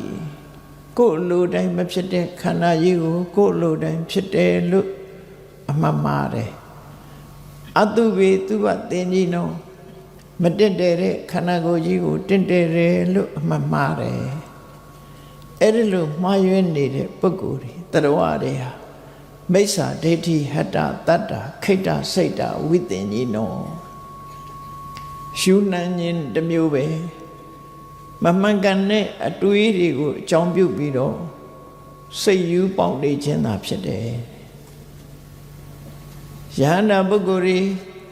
ကိုယ်လိုတိုင်းမဖြစ်တဲ့ခန္ဓာကြီးကိုကိုယ်လိုတိုင်းဖြစ်တယ်လို့အမှတ်မှားတယ်အတုဝေသူဝတင်ကြီးနောမတင့်တယ်တဲ့ခန္ဓာကိုယ်ကြီးကိုတင့်တယ်တယ်လို့အမှတ်မှားတယ်အဲ့ဒီလိုမှားယွင်းနေတဲ့ပုဂ္ဂိုလ်တွေတရဝတွေဟာမိစ္ဆာဒိဋ္ဌိဟတ္တတတ္တာခိတ္တစိတ်တာဝိတင်ကြီးနောရှုနှံခြင်းတစ်မျိုးပဲမမှန်ကန်တဲ့အတွေးတွေကိုအကြောင်းပြုပြီးတော့စိတ်ယူပေါက်နေခြင်းသာဖြစ်တယ်ယဟန္တာပုဂ္ဂိုလ်တွေ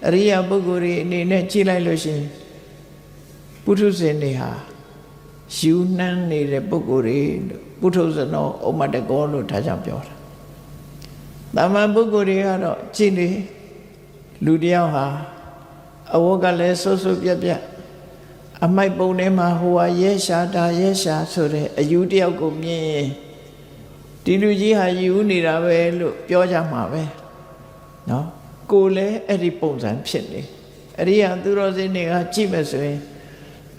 အရိယပုဂ္ဂိုလ်တွေအနေနဲ့ကြည့်လိုက်လို့ရှိရင်ပုထုဇဉ်တွေဟာယူနှံနေတဲ့ပုဂ္ဂိုလ်တွေပုထုဇဏောဥမ္မတကောလို့ဒါကြောင့်ပြောတာတာမန်ပုဂ္ဂိုလ်တွေကတော့ကြည့်နေလူတယောက်ဟာအဝတ်ကလည်းဆွဆွပြက်ပြက်အမိုက်ပုံထဲမှာဟိုဟာရဲရှာတာရဲရှာဆိုတဲ့အယူတယောက်ကိုမြင်ရင်ဒီလူကြီးဟာယူနေတာပဲလို့ပြောကြမှာပဲနော်ကိုလည်းအဲ့ဒီပုံစံဖြစ်နေအရိယာသူတော်စင်တွေကကြည့်မယ်ဆိုရင်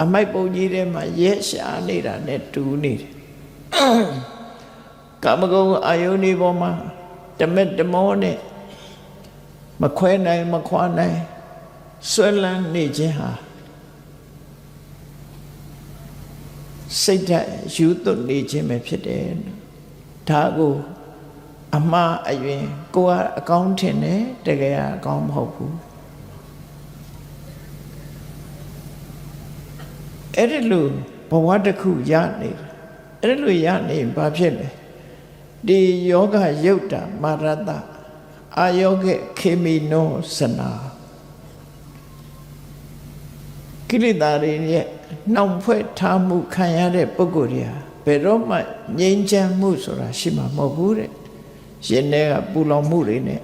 အမိုက်ပုံကြီးထဲမှာရဲရှာနေတာနဲ့တူနေတယ်ကာမဂုဏ်အာယုန်ဒီပေါ်မှာတမက်တမောနဲ့မခွဲနိုင်မခွာနိုင်ဆွဲလန်းနေခြင်းဟာစိတ်ဓာတ်ယူသွတ်နေခြင်းပဲဖြစ်တယ်ဒါကိုအမှားအယွင်းကိုကအကောင်းထင်တယ်တကယ်အကောင်းမဟုတ်ဘူးအဲ့ဒီလိုဘဝတစ်ခုရနေတယ်အဲ့ဒီလိုရနေဘာဖြစ်လဲဒီယောဂယုတ်တာမာရတအာယောဂခေမိနောစနာကိလေသာတွေရဲ့နှောင့်ဖွဲ့ထားမှုခံရတဲ့ပုဂ္ဂိုလ်တွေဟာဘယ်တော့မှငြိမ်းချမ်းမှုဆိုတာရှိမှာမဟုတ်ဘူးတဲ့ရှင်ထဲကပူလောင်မှုတွေနဲ့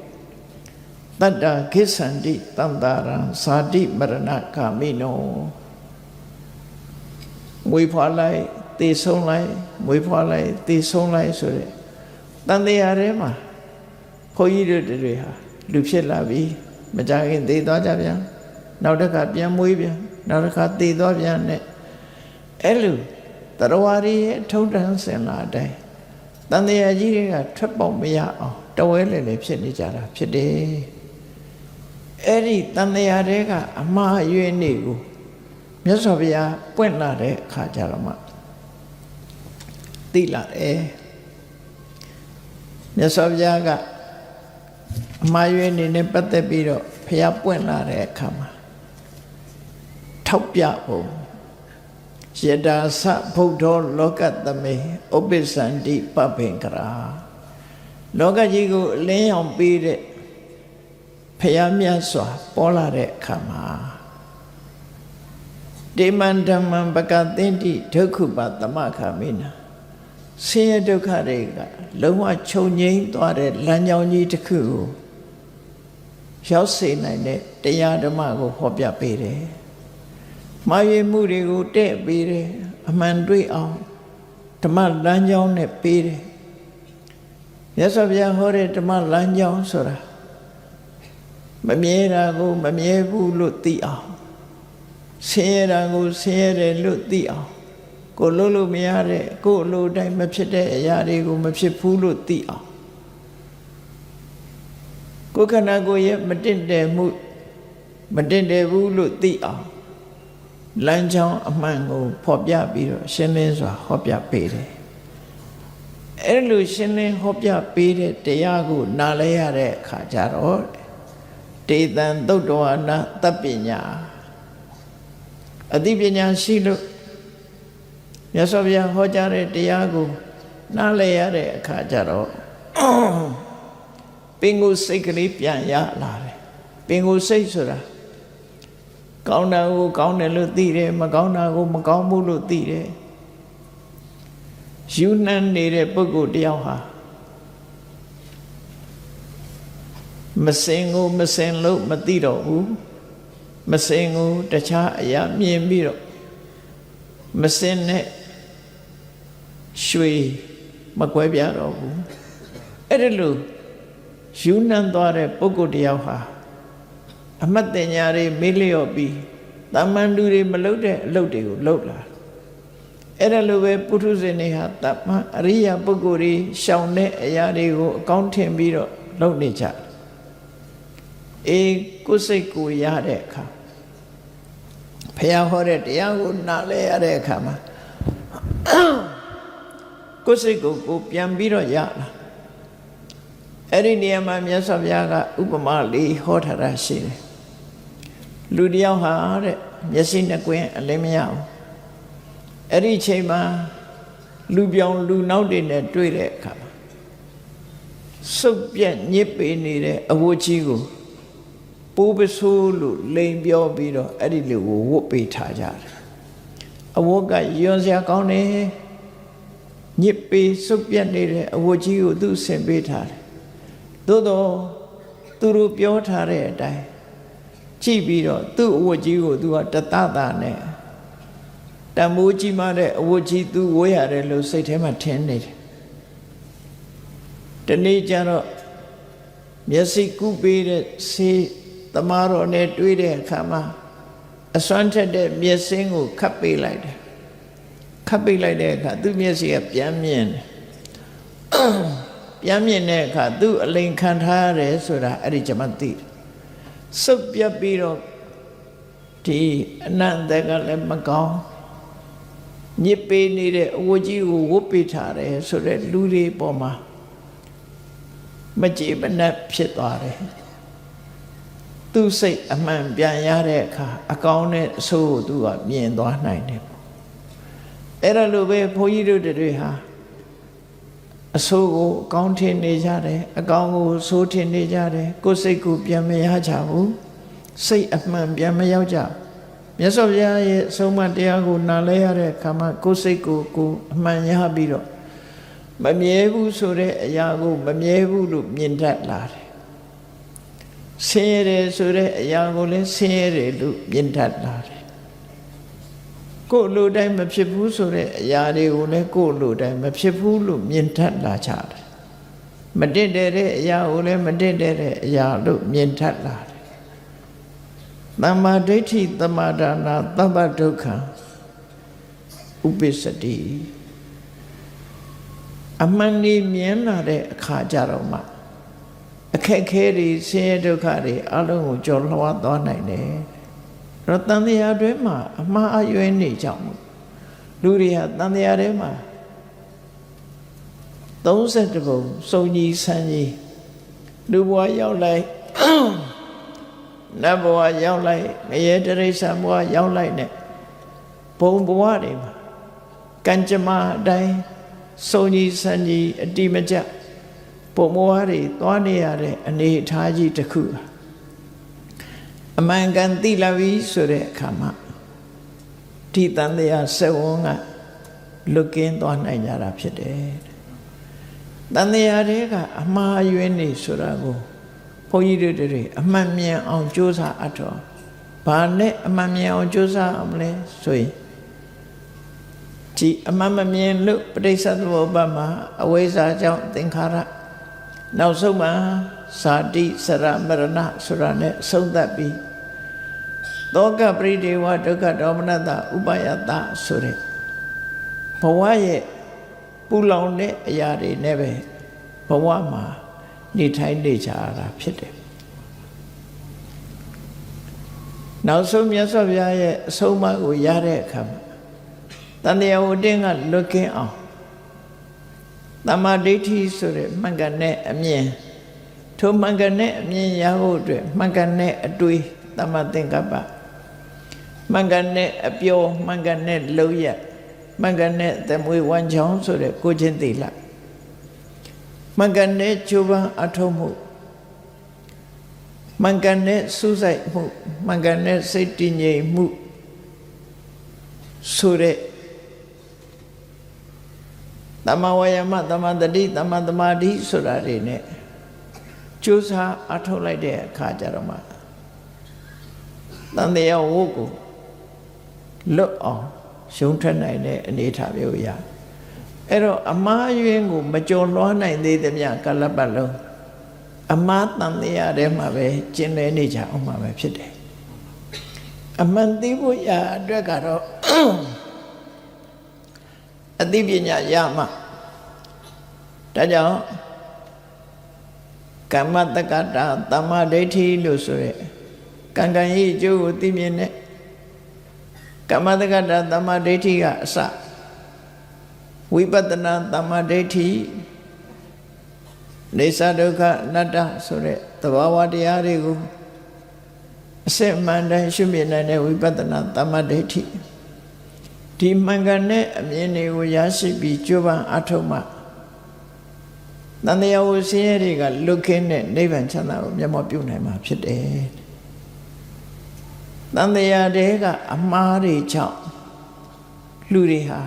တတ္တခိစ္ဆန္တိတန္တာရံဇာတိမရဏကာမိနောမွေးဖွားလိုက်သေဆုံးလိုက်မွေးဖွားလိုက်သေဆုံးလိုက်ဆိုတဲ့တန်တရားထဲမှာဘုန်းကြီးတွေဟာလူဖြစ်လာပြီမကြခင်သေသွားကြပြန်နောက်တစ်ခါပြန်မွေးပြန်နောက်တစ်ခါသေသွားပြန်နဲ့အဲ့လိုတရဝရီရဲ့ထုံတန်းစင်လာအတိုင်းတန်တရားကြီးတွေကထွက်ပေါက်မရအောင်တဝဲလေလေဖြစ်နေကြတာဖြစ်တယ်အဲ့ဒီတန်တရားတွေကအမှားယွင်းနေကိုမြတ်စွာဘုရားပွင့်လာတဲ့အခါကျတော့မှသိလာတယ်မြတ်စွာဘုရားကအမှားယွင်းနေနဲ့ပတ်သက်ပြီးတော့ဘုရားပွင့်လာတဲ့အခါမှာထောက်ပြဖို့ယတာသဗုဒ္ဓောလောကသမေဥပ္ပစ္စန္တိပပင်္ဂရာလောကကြီးကိုအလင်းရောင်ပေးတဲ့ဘုရားမြတ်စွာပေါ်လာတဲ့အခါမှာဒေမန္ဓမ္မံပကသင်္တိဒုက္ခပသမခာမိနာဆင်းရဲဒုက္ခတွေကလုံးဝချုပ်ငြိမ်းသွားတဲ့လမ်းကြောင်းကြီးတစ်ခုကိုရောက်စေနိုင်တဲ့တရားဓမ္မကိုဟောပြပေးတယ်။မှားယွင်းမှုတွေကိုတဲ့ပေးတယ်အမှန်တွေ့အောင်ဓမ္မလမ်းကြောင်းနဲ့ပေးတယ်။မြတ်စွာဘုရားဟောတဲ့ဓမ္မလမ်းကြောင်းဆိုတာမမြဲတာကိုမမြဲဘူးလို့သိအောင်ဆင်းရဲတာကိုဆင်းရဲတယ်လို့သိအောင် ကိုလို့လို့မရတဲ့ကိုအလိုတိုင်းမဖြစ်တဲ့အရာတွေကိုမဖြစ်ဘူးလို့သိအောင်ကိုခန္ဓာကိုယ်ရဲ့မတင့်တယ်မှုမတင့်တယ်ဘူးလို့သိအောင်လမ်းကြောင်းအမှန်ကိုဖော်ပြပြီးတော့ရှင်းလင်းစွာဟောပြပေးတယ်အဲ့လိုရှင်းလင်းဟောပြပေးတဲ့တရားကိုနားလဲရတဲ့အခါကျတော့တေတံသုတ်တော်နာတပ္ပညာအသိပညာရှိလို့မြတ်စွာဘုရားဟောကြားတဲ့တရားကိုနားလဲရတဲ့အခါကျတော့ပင်ကိုစိတ်ကလေးပြန်ရလာတယ်ပင်ကိုစိတ်ဆိုတာကောင်းတာကိုကောင်းတယ်လို့သိတယ်မကောင်းတာကိုမကောင်းဘူးလို့သိတယ်ယူနှံနေတဲ့ပုဂ္ဂိုလ်တယောက်ဟာမစင်ကိုမစင်လို့မသိတော့ဘူးမစင်ကိုတခြားအရာမြင်ပြီးတော့မစင်နဲ့ရွှေမကွဲပြားတော့ဘူးအဲ့ဒါလို့ယူနှံသွားတဲ့ပုဂ္ဂိုလ်တယောက်ဟာအမှတ်တင်ညာတွေမေးလျော့ပြီးတာမန်လူတွေမလုပ်တဲ့အလုပ်တွေကိုလုပ်လာအဲ့ဒါလိုပဲပုထုဇဉ်တွေဟာတမန်အရိယာပုဂ္ဂိုလ်တွေရှောင်တဲ့အရာတွေကိုအကောင်းထင်ပြီးတော့လုပ်နေကြအေးကိုယ်စိတ်ကိုရတဲ့အခါဘုရားဟောတဲ့တရားကိုနားလဲရတဲ့အခါမှာကိုယ်စိတ်ကိုပြန်ပြီးတော့ရလာအဲ့ဒီနေရာမှာမြတ်စွာဘုရားကဥပမာလေးဟောထားတာရှိတယ်လူတယောက်ဟာတဲ့မျက်စိနှစ်ကွင်းအလင်းမရဘူးအဲ့ဒီအချိန်မှာလူပြောင်လူနောက်တွေနဲ့တွေ့တဲ့အခါမှာစုပ်ပြက်ညစ်ပေနေတဲ့အဝတ်ကြီးကိုပိုးပစိုးလို့လိန်ပြောပြီးတော့အဲ့ဒီလူကိုဝတ်ပေးထားကြတယ်အဝတ်ကယွန်းစရာကောင်းတယ်ညစ်ပေစုပ်ပြက်နေတဲ့အဝတ်ကြီးကိုသူဆင်ပေးထားတယ်သို့တော့သူတို့ပြောထားတဲ့အတိုင်းကြည့်ပြီးတော့သူ့အဝတ်ကြီးကိုသူကတသတာနဲ့တမိုးကြီးမှတဲ့အဝတ်ကြီးသူဝေးရတယ်လို့စိတ်ထဲမှာထင်နေတယ်တနေ့ကျတော့မျက်စိကူးပေးတဲ့ဆေးသမားတော်နဲ့တွေ့တဲ့အခါမှာအစွမ်းထက်တဲ့မျက်စင်းကိုခတ်ပေးလိုက်တယ်ခတ်ပေးလိုက်တဲ့အခါသူ့မျက်စိကပြန်မြင်တယ်ပြန်မြင်တဲ့အခါသူ့အလိန်ခံထားရတယ်ဆိုတာအဲ့ဒီကျမှသိတယ်စုပ်ပြတ်ပြီးတော့ဒီအနန္တကလည်းမကောင်းညစ်ပေးနေတဲ့အဝတ်ကြီးကိုဝတ်ပေးထားတယ်ဆိုတဲ့လူတွေပေါ်မှာမကြည်မနှက်ဖြစ်သွားတယ်သူစိတ်အမှန်ပြန်ရတဲ့အခါအကောင်းနဲ့အဆိုးကိုသူကမြင်သွားနိုင်တယ်အဲ့ဒါလိုပဲဘုန်းကြီးတို့တွေဟာအဆိုးကိုအကောင်းထင်နေကြတယ်အကောင်းကိုဆိုးထင်နေကြတယ်ကိုယ်စိတ်ကိုပြန်မရကြဘူးစိတ်အမှန်ပြန်မရောက်ကြမြတ်စွာဘုရားရဲ့အဆုံးအမတရားကိုနားလဲရတဲ့အခါမှာကိုယ်စိတ်ကိုအမှန်ရပြီးတော့မမြဲဘူးဆိုတဲ့အရာကိုမမြဲဘူးလို့မြင်တတ်လာတယ်ဆင်းရဲတယ်ဆိုတဲ့အရာကိုလည်းဆင်းရဲတယ်လို့မြင်တတ်လာတယ်ကိုယ်လိုတိုင်းမဖြစ်ဘူးဆိုတဲ့အရာတွေကိုလည်းကိုယ်လိုတိုင်းမဖြစ်ဘူးလို့မြင်တတ်လာကြတယ်မတင့်တဲ့အရာကိုလည်းမတင့်တဲ့အရာလို့မြင်တတ်လာတယ်သမ္မာဒိဋ္ဌိသမ္မာဒါနသဗ္ဗဒုက္ခဥပိစ္ဆတိအမှန်ကြီးမြင်လာတဲ့အခါကြတော့မှအခက်ခဲတွေဆင်းရဲဒုက္ခတွေအလုံးကိုကျော်လွှားသွားနိုင်တယ်တော့တန်တရားတွင်မှာအမှားအယွင်းနေကြောင်းလူတွေဟာတန်တရားထဲမှာ32ပုံစုံကြီးဆန်းကြီးလူဘဝရောက်လိုက်နတ်ဘဝရောက်လိုက်ငရဲတိရစ္ဆာန်ဘဝရောက်လိုက်နဲ့ဘုံဘဝတွေမှာကံကြမ္မာအတိုင်းစုံကြီးဆန်းကြီးအတိမကျပုံဘဝတွေသွားနေရတဲ့အနေအထားကြီးတစ်ခုအမှန်ကန်သိလာပြီဆိုတဲ့အခါမှာဒီတန်တရားစက်ဝန်းကလွတ်ကင်းသွားနိုင်ကြတာဖြစ်တယ်တန်တရားတွေကအမှားအယွင်းနေဆိုတာကိုဘုန်းကြီးတို့တွေအမှန်မြင်အောင်ကြိုးစားအထောက်ဘာနဲ့အမှန်မြင်အောင်ကြိုးစားအောင်လဲဆိုရင်ဒီအမှန်မမြင်လို့ပဋိစ္စသမုပ္ပါဒ်မှာအဝိဇ္ဇာကြောင့်သင်္ခါရနောက်ဆုံးမှာဇာတိစရမရဏဆိုတာနဲ့ဆုံးသက်ပြီးသောကပရိဒေဝဒုက္ခဒေါမနတဥပယတဆိုတဲ့ ဘဝရဲ့ပူလောင်တဲ့အရာတွေနဲ့ပဲဘဝမှာနေထိုင်နေကြရတာဖြစ်တယ်နောက်ဆုံးမြတ်စွာဘုရားရဲ့အဆုံးအမကိုရတဲ့အခါမှာတန်တရားဝတ္တင်ကလွတ်ကင်းအောင်သမ္မာဒိဋ္ဌိဆိုတဲ့မှန်ကန်တဲ့အမြင်ထိုမှန်ကန်တဲ့အမြင်ရဖို့အတွက်မှန်ကန်တဲ့အတွေးသမ္မာသင်္ကပ္ပမှန်ကန်တဲ့အပြောမှန်ကန်တဲ့လုပ်ရမှန်ကန်တဲ့သမွေဝမ်းချောင်းဆိုတဲ့ကိုချင်းသီလမှန်ကန်တဲ့ကြိုးပမ်းအထောက်မှုမှန်ကန်တဲ့စူးစိုက်မှုမှန်ကန်တဲ့စိတ်တည်ငြိမ်မှုဆိုတဲ့သမ္မာဝါယာမသမ္မာတတိသမ္မာသမာဓိဆိုတာတွေနဲ့ကြိုးစားအထောက်လိုက်တဲ့အခါကျတော့မှတန်တရားဝုတ်ကိုလွတ်အောင်ရှုံးထွက်နိုင်တဲ့အနေအထားမျိုးရအဲ့တော့အမှားယွင်းကိုမကြော်လွှားနိုင်သေးသမျှကာလပတ်လုံးအမှားတန်တရားထဲမှာပဲကျင်လည်နေကြအောင်မှာပဲဖြစ်တယ်အမှန်သိဖို့ရအတွက်ကတော့အသိပညာရမှဒါကြောင့်ကမ္မတက္ကတာသမ္မာဒိဋ္ဌိလို့ဆိုရဲကံကံရဲ့အကျိုးကိုသိမြင်တဲ့ကမ္မတက္ကတာသမ္မာဒိဋ္ဌိကအစဝိပဿနာသမ္မာဒိဋ္ဌိနေသဒုက္ခအနတ္တဆိုတဲ့သဘာဝတရားတွေကိုအစစ်မှန်တိုင်းရှုမြင်နိုင်တဲ့ဝိပဿနာသမ္မာဒိဋ္ဌိဒီမှန်ကန်တဲ့အမြင်တွေကိုရရှိပြီးကြိုးပမ်းအထောက်မှတန်တရားဝဆင်းရဲတွေကလွတ်ကင်းတဲ့နိဗ္ဗာန်ချမ်းသာကိုမျက်မှောက်ပြုနိုင်မှာဖြစ်တယ်တန်တရားတွေကအမှားတွေကြောင့်လူတွေဟာ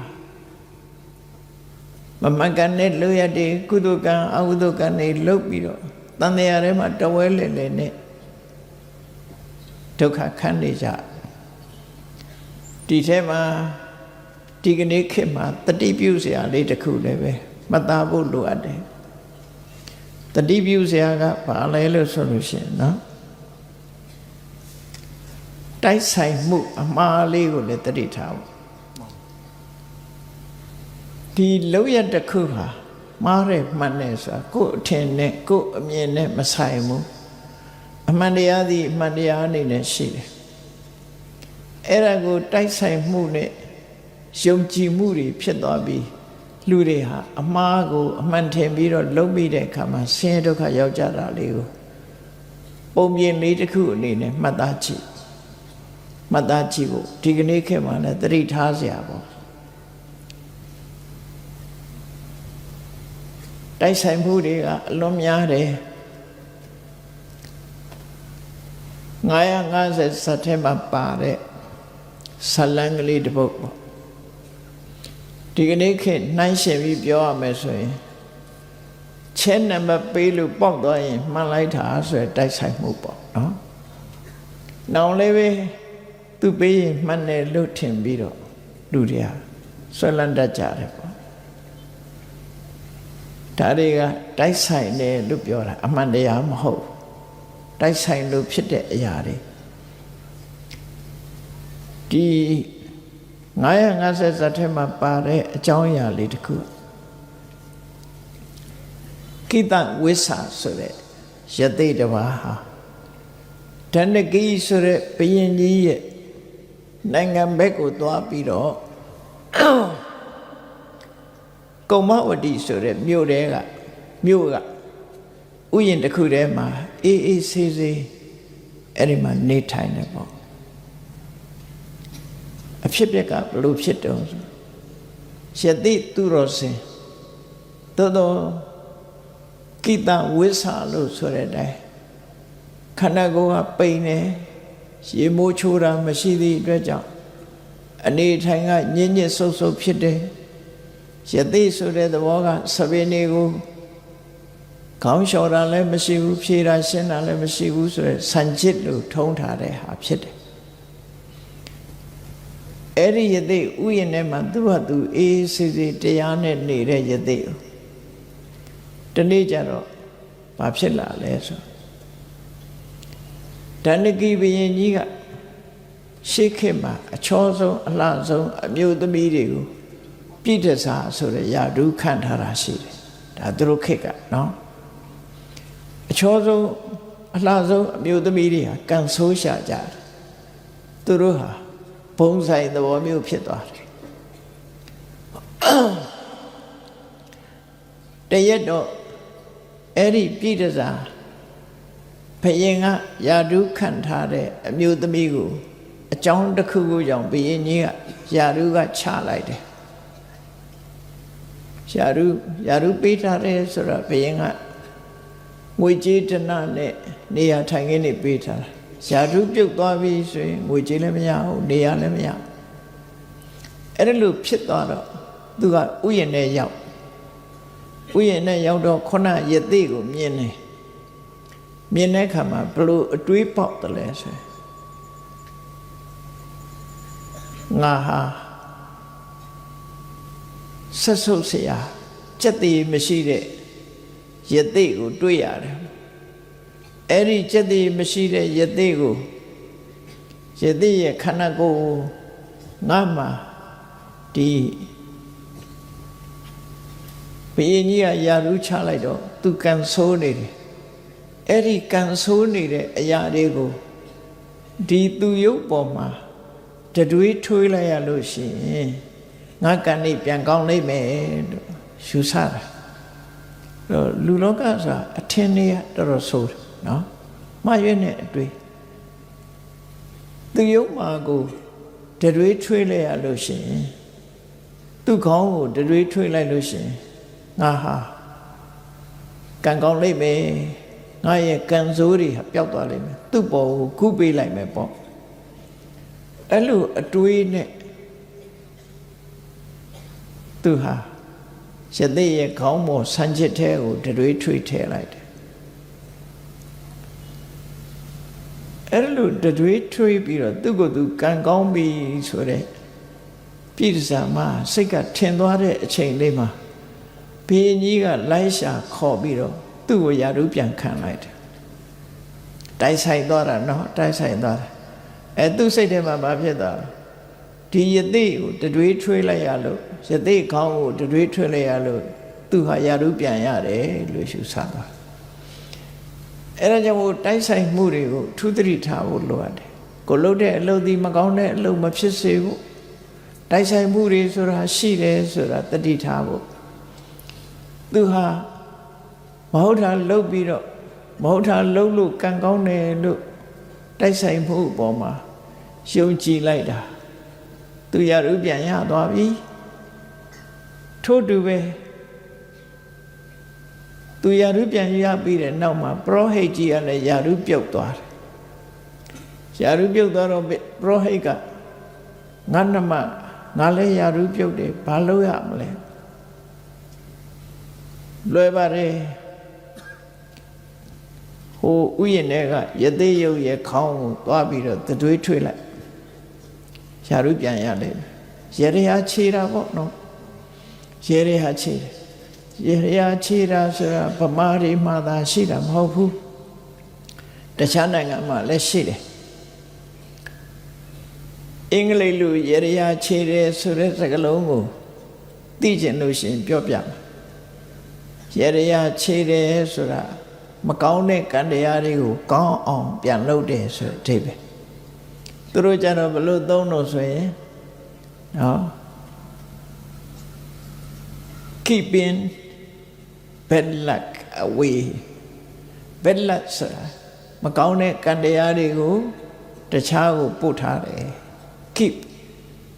မမှန်ကန်တဲ့လုပ်ရတဲ့ကုသိုလ်ကံအကုသိုလ်ကံတွေလုပ်ပြီးတော့တန်တရားထဲမှာတဝဲလေလေနဲ့ဒုက္ခခံနေကြဒီထဲမှာဒီကနေ့ခေတ်မှာတတိပြုစရာလေးတစ်ခုလည်းပဲမှတ်သားဖို့လိုအပ်တယ်တတိပြုစရာကဘာလဲလို့ဆိုလို့ရှိရင်နော်တိုက်ဆိုင်မှုအမှားလေးကိုလည်းတတိထားဖို့ဒီလောက်ရတစ်ခုဟာမှားတယ်မှန်တယ်ဆိုတာကိုယ်အထင်နဲ့ကိုယ်အမြင်နဲ့မဆိုင်ဘူးအမှန်တရားသည်အမှန်တရားအနေနဲ့ရှိတယ်အဲ့ဒါကိုတိုက်ဆိုင်မှုနဲ့ယုံကြည်မှုတွေဖြစ်သွားပြီးလူတွေဟာအမှားကိုအမှန်ထင်ပြီးတော့လုံးပြီးတဲ့အခါမှာဆင်းရဲဒုက္ခရောက်ကြတာလေးကိုပုံပြင်လေးတစ်ခုအနေနဲ့မှတ်သားကြည့်ဖို့ဒီကနေ့ခေတ်မှာလည်းသတိထားစရာပေါ့တိုက်ဆိုင်မှုတွေကအလွန်များတယ်950ဇတ်ထဲမှာပါတဲ့ဇလံကလေးတစ်ပုဒ်ပေါ့ဒီကနေ့ခေတ်နှိုင်းရှင်ပြီးပြောရမယ်ဆိုရင်ချဲနံပါတ်ပေးလို့ပေါက်သွားရင်မှန်လိုက်တာဆိုရတိုက်ဆိုင်မှုပေါ့နော်။နောင်လည်းပဲသူပေးရင်မှန်တယ်လို့ထင်ပြီးတော့လူတွေကဆွဲလန်းတတ်ကြတယ်ပေါ့။ဒါတွေကတိုက်ဆိုင်တယ်လို့ပြောတာအမှန်တရားမဟုတ်တိုက်ဆိုင်လို့ဖြစ်တဲ့အရာတွေဒီ950ဇတ်ထဲမှာပါတဲ့အကြောင်းအရာလေးတစ်ခုကိတဝိဆာဆိုတဲ့ယသိတပါးဟာဒဏ္ဍကီဆိုတဲ့ဘုရင်ကြီးရဲ့နိုင်ငံဘက်ကိုသွားပြီးတော့ကုမ္မဝတီဆိုတဲ့မြို့ကဥယျာဉ်တစ်ခုထဲမှာအေးအေးဆေးဆေးအဲ့ဒီမှာနေထိုင်နေပေါ့အဖြစ်ပြက်ကဘလို့ဖြစ်တော့ယသိသူတော်စင်တော်ကိတဝိဆာလို့ဆိုတဲ့အတိုင်းခန္ဓာကိုယ်ကပိန်နေရေမိုးချိုးတာမရှိသည့်အတွက်ကြောင့်အနေထိုင်ကညဉ့်ညစ်ဆုပ်ဆုပ်ဖြစ်တယ်ယသိဆိုတဲ့သဘောကသဗ္ဗေနေကိုခေါင်းလျှော်တာလည်းမရှိဘူးဖြေတာရှင်းတာလည်းမရှိဘူးဆိုတဲ့ဆံချစ်လို့ထုံးထားတဲ့ဟာဖြစ်တယ်အဲ့ဒီယသိဥယျာဉ်ထဲမှာသူ့ဟာသူအေးဆေးဆေးတရားနဲ့နေတဲ့ယသိဒီနေ့ကျတော့ဘာဖြစ်လာလဲဆိုဒဏ္ဍကီဘုရင်ကြီးကရှေ့ခေတ်မှာအချောဆုံးအလှဆုံးအမျိုးသမီးတွေကို ပြည်တစားဆိုတဲ့ယာဓုခန့်ထားတာရှိတယ်ဒါသူတို့ခေတ်ကနော်အချောဆုံးအလှဆုံးအမျိုးသမီးတွေဟာကန်ဆိုးရှာကြတယ်သူတို့ဟာဘုံဆိုင်သဘောမျိုးဖြစ်သွားတယ်တရက်တော့အဲ့ဒီပြည်တစားဘယင်ကယာဓုခန့်ထားတဲ့အမျိုးသမီးကိုအကြောင်းတစ်ခုခုကြောင့်ဘယင်ကြီးကယာဓုကချလိုက်တယ်ယာဓုပေးထားတယ်ဆိုတော့ဘယင်ကငွေကြေးတနနဲ့နေရာထိုင်ခင်းနေပေးထားတာယာဓုပြုတ်သွားပြီဆိုရင်ငွေကြေးလည်းမရဘူးနေရာလည်းမရအဲ့ဒါလို့ဖြစ်သွားတော့သူကဥယျာဉ်နဲ့ရောက်တော့ခုနယသိကိုမြင်တယ်မြင်တဲ့အခါမှာဘလို့အတွေးပေါက်တယ်လဲဆိုငါဟာဆက်ဆုပ်เสียစက်တည်မရှိတဲ့ယသိကိုတွေ့ရတယ်အဲ့ဒီစက်တည်မရှိတဲ့ယသိကိုယသိရဲ့ခန္ဓာကိုယ်ငါမှာဒီဘုရင်ကြီးကယာဓုချလိုက်တော့သူကန်ဆိုးနေတယ်အဲ့ဒီကန်ဆိုးနေတဲ့အရာတွေကိုဒီသူရုပ်ပေါ်မှာတတွေးထွေးလိုက်ရလို့ရှိရင်ငါကန်နေပြန်ကောင်းလိမ့်မယ်လို့ယူဆတာလူလောကဆိုတာအထင်ကြီးတော်တော်ဆိုးတယ်နော်မှားရွေးနေအတွေ့သူရုပ်မှာကိုတတွေးထွေးလိုက်ရလို့ရှိရင်သူ့ခေါင်းကိုတတွေးထွေးလိုက်လို့ရှိရင်ငါဟာကံကောင်းလိမ့်မယ်ငါရဲ့ကံဆိုးတွေပျောက်သွားလိမ့်မယ်သူ့ပေါ်ကိုကုပေးလိုက်မယ်ပေါ့အဲ့လိုအတွေးနဲ့သူဟာယသိရဲ့ခေါင်းပေါ်ဆန်းချစ်တဲ့ကိုတတွေးထွေးထည့်လိုက်တယ်အဲ့လိုတတွေးထွေးပြီးတော့သူ့ကိုယ်သူကံကောင်းပြီဆိုတဲ့ပြည်စာမှာစိတ်ကထင်သွားတဲ့အချိန်လေးမှာဘုရင်ကြီးကလိုက်ရှာခေါ်ပြီးတော့သူ့ကိုယာဓုပြန်ခံလိုက်တယ်တိုက်ဆိုင်သွားတာနော်တိုက်ဆိုင်သွားတယ်သူ့စိတ်ထဲမှာဘာဖြစ်သွားလဲဒီယသိကိုတတွေးထွေးလိုက်ရလို့ယသိခေါင်းကိုတတွေးထွေးလိုက်ရလို့သူဟာယာဓုပြန်ရတယ်လို့ရှုဆသွားအဲ့ဒါကြောင့်တိုက်ဆိုင်မှုတွေကိုထူးသတိထားဖို့လိုအပ်တယ်ကိုလုပ်တဲ့အလုပ်ဒီမကောင်းတဲ့အလုပ်မဖြစ်စေဘူးတိုက်ဆိုင်မှုတွေဆိုတာရှိတယ်ဆိုတာတတိထားဖို့သူဟာမဟုတ်တာလုပ်ပြီးတော့မဟုတ်တာလုပ်လို့ကံကောင်းတယ်လို့တိုက်ဆိုင်မှုအပေါ်မှာယုံကြည်လိုက်တာသူယာဓုပြန်ရသွားပြီထို့တူပဲသူယာဓုပြန်ရပြီးတဲ့နောက်မှာပရောဟိတ်ကြီးကလည်းယာဓုပြုတ်သွားတယ်ယာဓုပြုတ်သွားတော့ပရောဟိတ်ကငါနှမငါလည်းယာဓုပြုတ်တယ်ဘာလုပ်ရမလဲလွယ်ပါတယ်ဟိုဥယျာဉ်ထဲကယသိယုတ်ရဲ့ခေါင်းကိုသွားပြီးတော့တတွေးထွေးလိုက်ယာဓုပြန်ရလေရေရဟာခြေတာပေါ့နော်ရေရဟာခြေတယ်ရေရဟာခြေတာဆိုတာဗမာတွေမှာသာရှိတာမဟုတ်ဘူးတခြားနိုင်ငံမှာလည်းရှိတယ်အင်္ဂလိပ်လိုရေရဟာခြေတယ်ဆိုတဲ့စကားလုံးကိုသိကျင်လို့ရှိရင်ပြောပြမယ်ရေရဟာခြေတယ်ဆိုတာမကောင်းတဲ့ကံတရားတွေကိုကောင်းအောင်ပြန်လုပ်တယ်ဆိုတဲ့အဓိပ္ပာယ်သူတို့ကြတော့ဘလို့သုံးလို့ဆိုရင်နော် keeping bad luck away bad luck ဆိုတာမကောင်းတဲ့ကံတရားတွေကိုတခြားကိုပို့ထားတယ် keep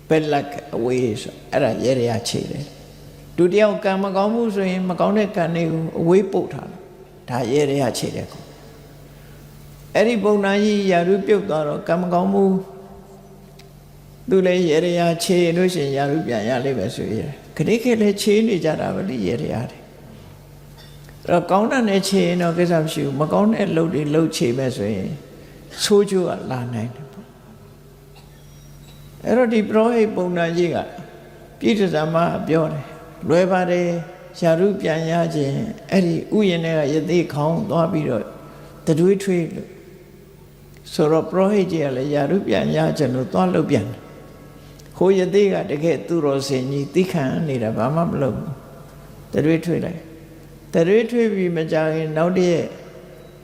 bad luck away ဆိုအဲ့ဒါရေရခြေတယ်ဒုတိယကံမကောင်းမှုဆိုရင်မကောင်းတဲ့ကံတွေကိုအဝေးပို့ထားတယ်ဒါရေရခြေတယ်ကိုအဲ့ဒီပုံနာကြီးယာဓုပြုတ်သွားတော့ကံမကောင်းမှုသူလည်းရေရခြေလို့ရှိရင်ယာဓုပြန်ရလိမ့်မယ်ဆိုရခဏခက်လည်းခြေနေကြတာပဲလေရေရတွေအဲ့တော့ကောင်းတဲ့ခြေရင်တော့ကိစ္စမရှိဘူးမကောင်းတဲ့အလုပ်တွေလုပ်ခြေမဲ့ဆိုရင်ဆိုးကျိုးကလာနိုင်တယ်ပေါ့အဲ့တော့ဒီပရောဟိတ်ပုံနာကြီးကပြည်ထသမပြောတယ်လွယ်ပါတယ်ယာဓုပြန်ရခြင်းအဲ့ဒီဥယျာဉ်ထဲကယသိခေါင်းသွားပြီးတော့တတွေးထွေးလို့ဆိုတော့ပရောဟိတ်ကြီးကလည်းယာဓုပြန်ရခြင်းလို့သွားလုပ်ပြန်တယ် ဟိုယသိကတကယ်သူတော်စင်ကြီးသိခံနေတာဘာမှမလုပ်ဘူးတရွေ့ထွေးလိုက်တရွေ့ထွေးပြီးမကြခင်နောက်တည့်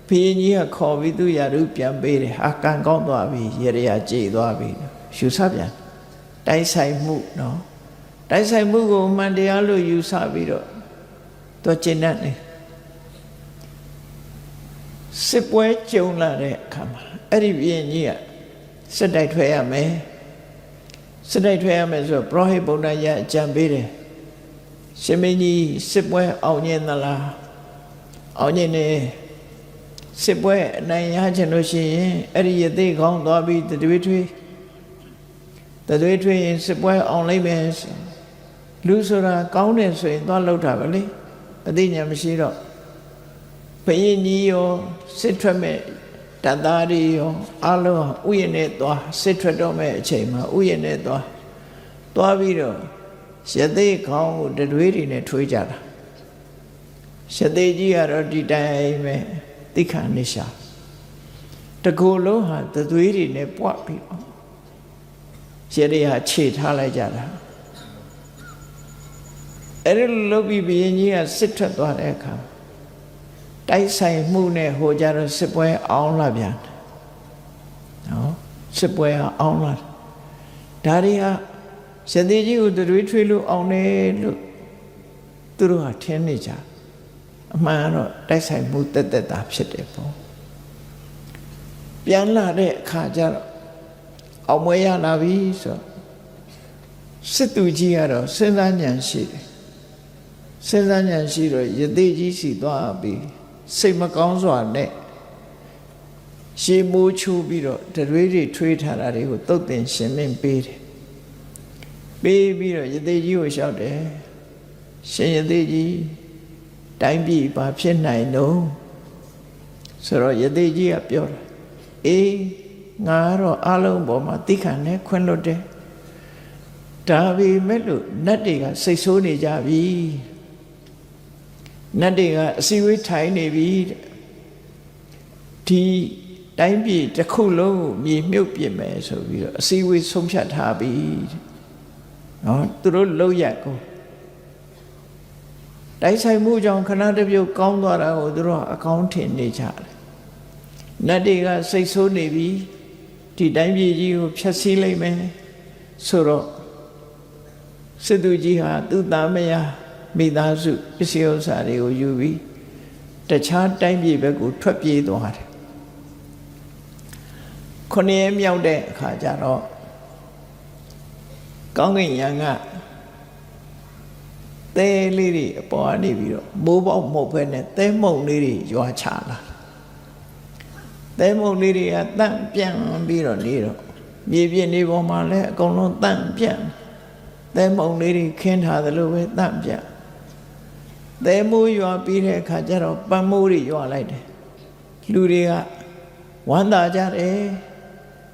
ဘုရင်ကြီးကခေါ်ပြီးသူရာထူးပြန်ပေးတယ်ဟာကံကောင်းသွားပြီရေရကြေသွားပြီယူဆပြန်တိုက်ဆိုင်မှုနော်တိုက်ဆိုင်မှုကိုအမှန်တရားလို့ယူဆပြီးတော့သူကျင့်တတ်တယ်စစ်ပွဲကြုံလာတဲ့အခါမှာအဲ့ဒီဘုရင်ကြီးကစစ်တိုက်ထွက်ရမယ်စစ်တိုက်ထွက်ရမယ်ဆိုတော့ပရောဟိတ်ဗုဒ္ဓရအကြံပေးတယ်ရှင်မင်းကြီးစစ်ပွဲအောင်မြင်သလားအောင်မြင်နေစစ်ပွဲအနိုင်ရချင်လို့ရှိရင်အဲ့ဒီယသိကောင်းသွားပြီးတတွေးထွေးရင်စစ်ပွဲအောင်လိုက်မယ်လူဆိုတာကောင်းတယ်ဆိုရင်သွားလှုပ်တာပဲလေအသိဉာဏ်မရှိတော့ဘုရင်ကြီးရောစစ်ထွက်မဲ့တတ်သားတွေရောအလုံးဥယျာဉ်နဲ့သွားစစ်ထွက်တော့မဲ့အချိန်မှာဥယျာဉ်နဲ့သွားပြီးတော့ရသေးခေါင်းကိုတတွေးတွေနဲ့ထွေးကြတာရသေးကြီးကတော့ဒီတိုင်းပဲသိခံနေရှာတကူလုံးဟာတတွေးတွေနဲ့ပွားပြီးတော့ရသေးဟာခြေထားလိုက်ကြတာအဲ့ဒီလိုပြီးဘုရင်ကြီးကစစ်ထွက်သွားတဲ့အခါတိုက်ဆိုင်မှုနဲ့ဟိုကြတော့စစ်ပွဲအောင်လာပြန်နော်စစ်ပွဲအောင်လာဒါတွေဟာရသေးကြီးကိုတွေးထွေးလို့အောင်တယ်လို့သူတို့ဟာထင်နေကြအမှန်တော့တိုက်ဆိုင်မှုတက်တာဖြစ်တယ်ပေါ့ပြန်လာတဲ့အခါကျတော့အောင်မွေးရလာပြီဆိုစစ်သူကြီးကတော့စဉ်းစားဉာဏ်ရှိတယ်စဉ်းစားဉာဏ်ရှိတော့ယသိကြီးစီသွားပြီးစိတ်မကောင်းစွာနဲ့ရှေးမိုးချိုးပြီးတော့တွေးတွေထွေးထားတာတွေကိုတုတ်တင်ရှင်းလင်းပေးတယ်ပေးပြီးတော့ယသိကြီးကိုလျှောက်တယ်ရှင်ယသိကြီးတိုင်းပြည်ဘာဖြစ်နိုင်တော့ဆိုတော့ယသိကြီးကပြောတယ်အေးငါကတော့အလုံးပေါ်မှာသိခံနဲ့ခွင့်လွတ်တယ်ဒါပေမဲ့လို့နတ်တွေကစိတ်ဆိုးနေကြပြီနတ်တွေကအစီဝေးထိုင်နေပြီဒီတိုင်းပြည်တစ်ခုလုံးကိုမြေမြုပ်ပြစ်မယ်ဆိုပြီးတော့အစီဝေးဆုံးဖြတ်ထားပြီနော်သူတို့လောက်ရကိုတိုက်ဆိုင်မှုကြောင့်ခဏတစ်ပြုတ်ကောင်းသွားတာကိုသူတို့အကောင်းထင်နေကြတယ်နတ်တွေကစိတ်ဆိုးနေပြီဒီတိုင်းပြည်ကြီးကိုဖျက်ဆီးလိုက်မယ်ဆိုတော့စစ်သူကြီးဟာသူ့သားမယားမိသားစုပစ္စည်းဥစ္စာတွေကိုယူပြီးတခြားတိုင်းပြည်ဘက်ကိုထွက်ပြေးသွားတယ်ခုနှစ်ရက်မြောက်တဲ့အခါကျတော့ကောင်းကင်ယံကသဲလေးတွေအပေါ်ကနေပြီးတော့မိုးပေါက်မဟုတ်ဘဲနဲ့သဲမုံလေးတွေရွာချလာသဲမုံလေးတွေကတန့်ပြန့်ပြီးတော့နေတော့မြေပြင်နေပေါ်မှာလည်းအကုန်လုံးတန့်ပြန့်သဲမုံလေးတွေခင်းထားသလိုပဲတန့်ပြန့်သဲမိုးရွာပြီးတဲ့အခါကျတော့ပန်းမိုးတွေရွာလိုက်တယ်လူတွေကဝမ်းသာကြတယ်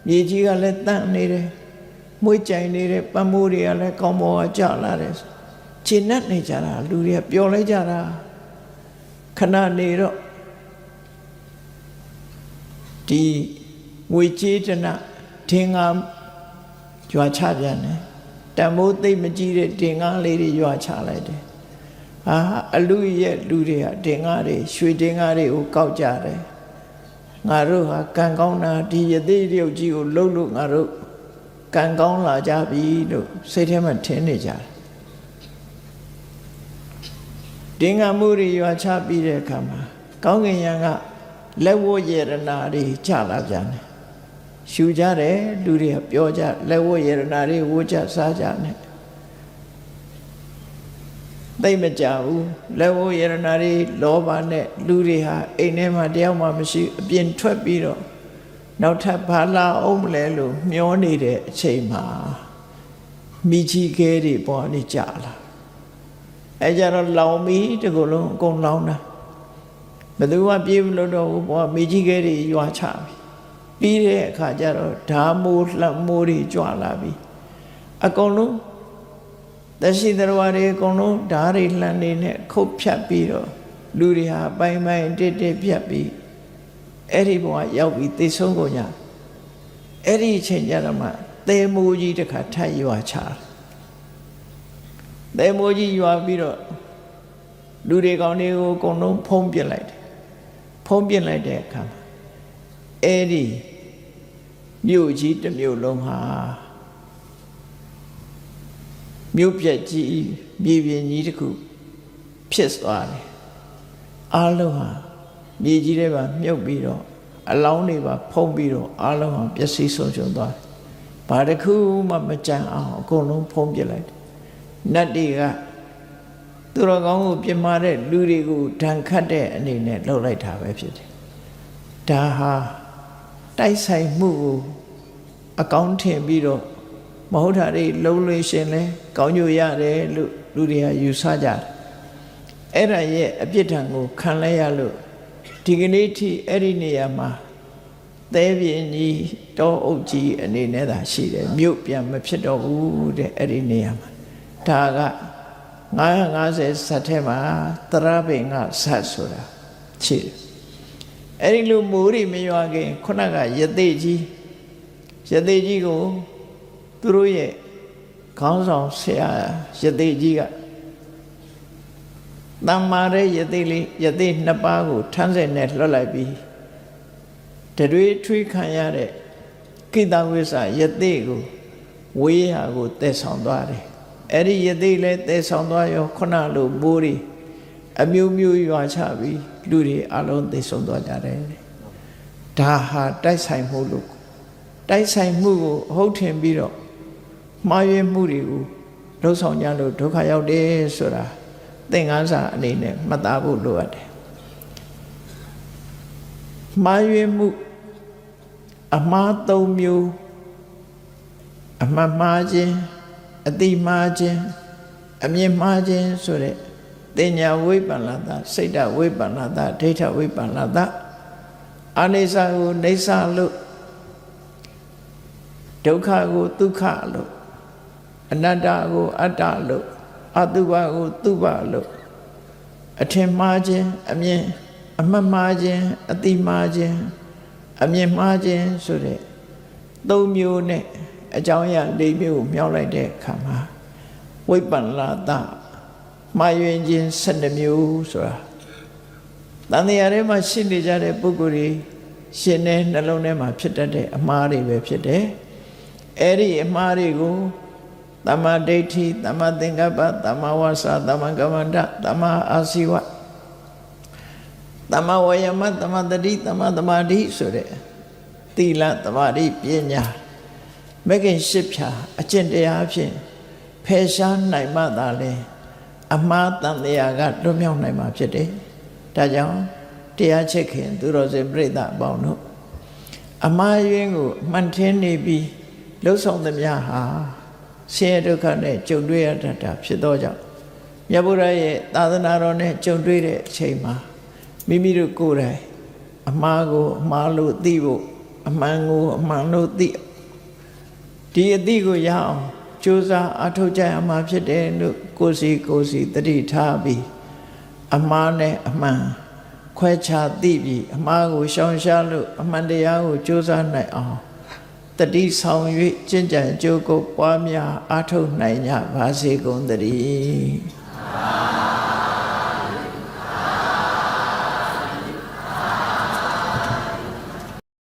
မြေကြီးကလည်းတန့်နေတယ်မွေးကြိုင်နေတဲ့ပန်းမိုးတွေကလည်းကောင်းပေါ်ကကျလာတယ်ခြေနဲ့နေကြတာလူတွေကပျော်လိုက်ကြတာခဏနေတော့ဒီငွေကြေးတနဒင်္ဂါရွာချပြန်တယ်တန်မိုးသိမ့်မကြီးတဲ့ဒင်္ဂါလေးတွေရွာချလိုက်တယ်ဟာအလူရဲ့လူတွေကဒင်္ဂါတွေရွှေဒင်္ဂါတွေကိုကောက်ကြတယ်ငါတို့ဟာကံကောင်းတာဒီယသိတရုပ်ကြီးကိုလှုပ်လို့ငါတို့ကံကောင်းလာကြပြီလို့စိတ်ထဲမှာထင်နေကြတယ်ဒင်္ဂါမှုတွေရွာချပြီးတဲ့အခါမှာကောင်းကင်ယံကလက်ဝတ်ရတနာတွေချလာပြန်တယ်ရှူကြတယ်လူတွေကပြောကြလက်ဝတ်ရတနာတွေဝတ်ကြစားကြတယ်သိမကြဘူးလက်ဝတ်ရတနာတွေလောဘနဲ့လူတွေဟာအိမ်ထဲမှာတယောက်မှမရှိအပြင်ထွက်ပြီးတော့နောက်ထပ်ဘာလာအောင်မလဲလို့မျောနေတဲ့အချိန်မှာမိကြီးခဲတွေပေါ်နေကြလာအဲကြတော့လောင်ပြီးတကူလုံးအကုန်လောင်တာဘယ်သူမှပြေးမလို့တော့ဘူးပေါ်မိကြီးခဲတွေရွာချပြီပြီးတဲ့အခါကျတော့ဓာမိုးလှမိုးတွေကြွလာပြီအကုန်လုံးတရှိသရဝါတွေအကုန်လုံးဓာတွေလှနေနဲ့ခုတ်ဖြတ်ပြီးတော့လူတွေဟာပိုင်းပိုင်းတစ်ပြတ်ပြီးအဲ့ဒီဘဝရောက်ပြီးသိဆုံးကုန်ကြအဲ့ဒီအချိန်ကျတော့မှ တဲမိုးကြီးတစ်ခါထပ်ရွာချတဲမိုးကြီးရွာပြီးတော့လူတွေကောင်းတွေကိုအကုန်လုံးဖုံးပြစ်လိုက်တယ်ဖုံးပြစ်လိုက်တဲ့အခါအဲ့ဒီမြို့ကြီးတစ်မြို့လုံးဟာမြို့ပြက်ကြီးမြေပြင်ကြီးတစ်ခုဖြစ်သွားတယ်အားလုံးဟာမြေကြီးတွေပါမြုပ်ပြီးတော့အလောင်းတွေပါဖုံးပြီးတော့အားလုံးဟာပျက်စီးဆုံးရှုံးသွားတယ်ဘာတစ်ခုမှမကြံအောင်အကုန်လုံးဖုံးပြစ်လိုက်တယ်နတ်တွေကသူတော်ကောင်းကိုပြမာတဲ့လူတွေကိုဒဏ်ခတ်တဲ့အနေနဲ့လှုပ်လိုက်တာပဲဖြစ်တယ်ဒါဟာတိုက်ဆိုင်မှုကိုအကောင်းထင်ပြီးတော့မဟုတ်တာတွေလုံးလို့ရှင်လဲကောင်းညိုရတယ်လို့လူတွေကယူဆကြတယ်အဲ့ဒါရဲ့အပြစ်ဒဏ်ကိုခံလဲရလို့ဒီကနေ့ထိအဲ့ဒီနေရာမှာသဲပြင်းကြီးတောအုပ်ကြီးအနေနဲ့သာရှိတယ်မြို့ပြန်မဖြစ်တော့ဘူးတဲ့အဲ့ဒီနေရာမှာဒါက950ဇတ်ထဲမှာသရဘိင်္ဂဇတ်ဆိုတာရှိတယ်အဲ့ဒီလိုမိုးတွေမရွာခင်ခုနကယသိကြီးကိုသူတို့ရဲ့ခေါင်းဆောင်ဆရာယသိကြီးကတမ္မာတဲ့ယသိနှစ်ပါးကိုထမ်းဆက်နဲ့လွှတ်လိုက်ပြီးတတွေထွေးခံရတဲ့ကိတဝိဆယသိကိုဝေးရာကိုတည်ဆောင်သွားတယ်အဲ့ဒီယသိလည်းတည်ဆောင်သွားရောခုနလိုမိုးတွေအမျိုးမျိုးရွာချပြီးလူတွေအလုံးသိဆုံးသွားကြတယ်ဒါဟာတိုက်ဆိုင်မှုလို့တိုက်ဆိုင်မှုကိုဟုတ်ထင်ပြီးတော့မှားယွင်းမှုတွေကိုလှုပ်ဆောင်ကြလို့ဒုက္ခရောက်တယ်ဆိုတာသင်္ကန်းစာအနေနဲ့မှတ်သားဖို့လိုအပ်တယ်မှားယွင်းမှုအမှား၃မျိုးအမှန်မှားခြင်းအတိမှားခြင်းအမြင်မှားခြင်းဆိုတဲ့တင်ညာဝိပ္ပန္နတစိတ်တဝိပ္ပန္နတဒိဋ္ဌဝိပ္ပန္နတအနိစ္စကိုနေစ္စလို့ဒုက္ခကိုဒုက္ခလို့အနတ္တကိုအတ္တလို့အတုပကိုတုပလို့အထင်မှားခြင်းအမြင်အမှတ်မှားခြင်းအတိမှားခြင်းအမြင်မှားခြင်းဆိုတဲ့၃မျိုးနဲ့အကြောင်းအရာ၄မျိုးကိုမြောက်လိုက်တဲ့အခါမှာဝိပ္ပန္နတမှားယွင်းခြင်း12မျိုးဆိုတာတန်တရားထဲမှာရှိနေကြတဲ့ပုဂ္ဂိုလ်တွေရှင်တဲ့နှလုံးထဲမှာဖြစ်တတ်တဲ့အမှားတွေပဲဖြစ်တယ်အဲ့ဒီအမှားတွေကိုသမ္မာဒိဋ္ဌိသမ္မာသင်္ကပ္ပသမ္မာဝါစာသမ္မာကမ္မန္တသမ္မာအာဇီဝသမ္မာဝါယာမသမ္မာတတိသမ္မာသမာဓိဆိုတဲ့သီလသမာဓိပညာမဂ္ဂင်၈ဖြာအကျင့်တရားဖြင့်ဖယ်ရှားနိုင်မှသာလေအမှားတန်တရားကလွတ်မြောက်နိုင်မှာဖြစ်တယ်ဒါကြောင့်တရားချစ်ခင်သူတော်စင်ပြိဿအပေါင်းတို့အမှားယွင်းကိုမှန်ထင်းနေပြီးလှုပ်ဆောင်သမျှဟာဆင်းရဲဒုက္ခနဲ့ကြုံတွေ့ရတတ်တာဖြစ်သောကြောင့်မြတ်ဗုဒ္ဓရဲ့သာသနာတော်နဲ့ကြုံတွေ့တဲ့အချိန်မှာမိမိတို့ကိုယ်တိုင်အမှားကိုအမှားလို့သိဖို့အမှန်ကိုအမှန်လို့သိဒီအသိကိုရအောင်ကြိုးစားအထောက်ကြရမှာဖြစ်တယ်လို့ကိုယ်စီတတိထားပြီးအမှားနဲ့အမှန်ခွဲခြားသိပြီးအမှားကိုရှောင်ရှားလို့အမှန်တရားကိုကြိုးစားနိုင်အောင်တတိဆောင်၍ကျင့်ကြံကြိုးကိုပွားများအားထုတ်နိုင်ကြပါစေကုန်သတည်း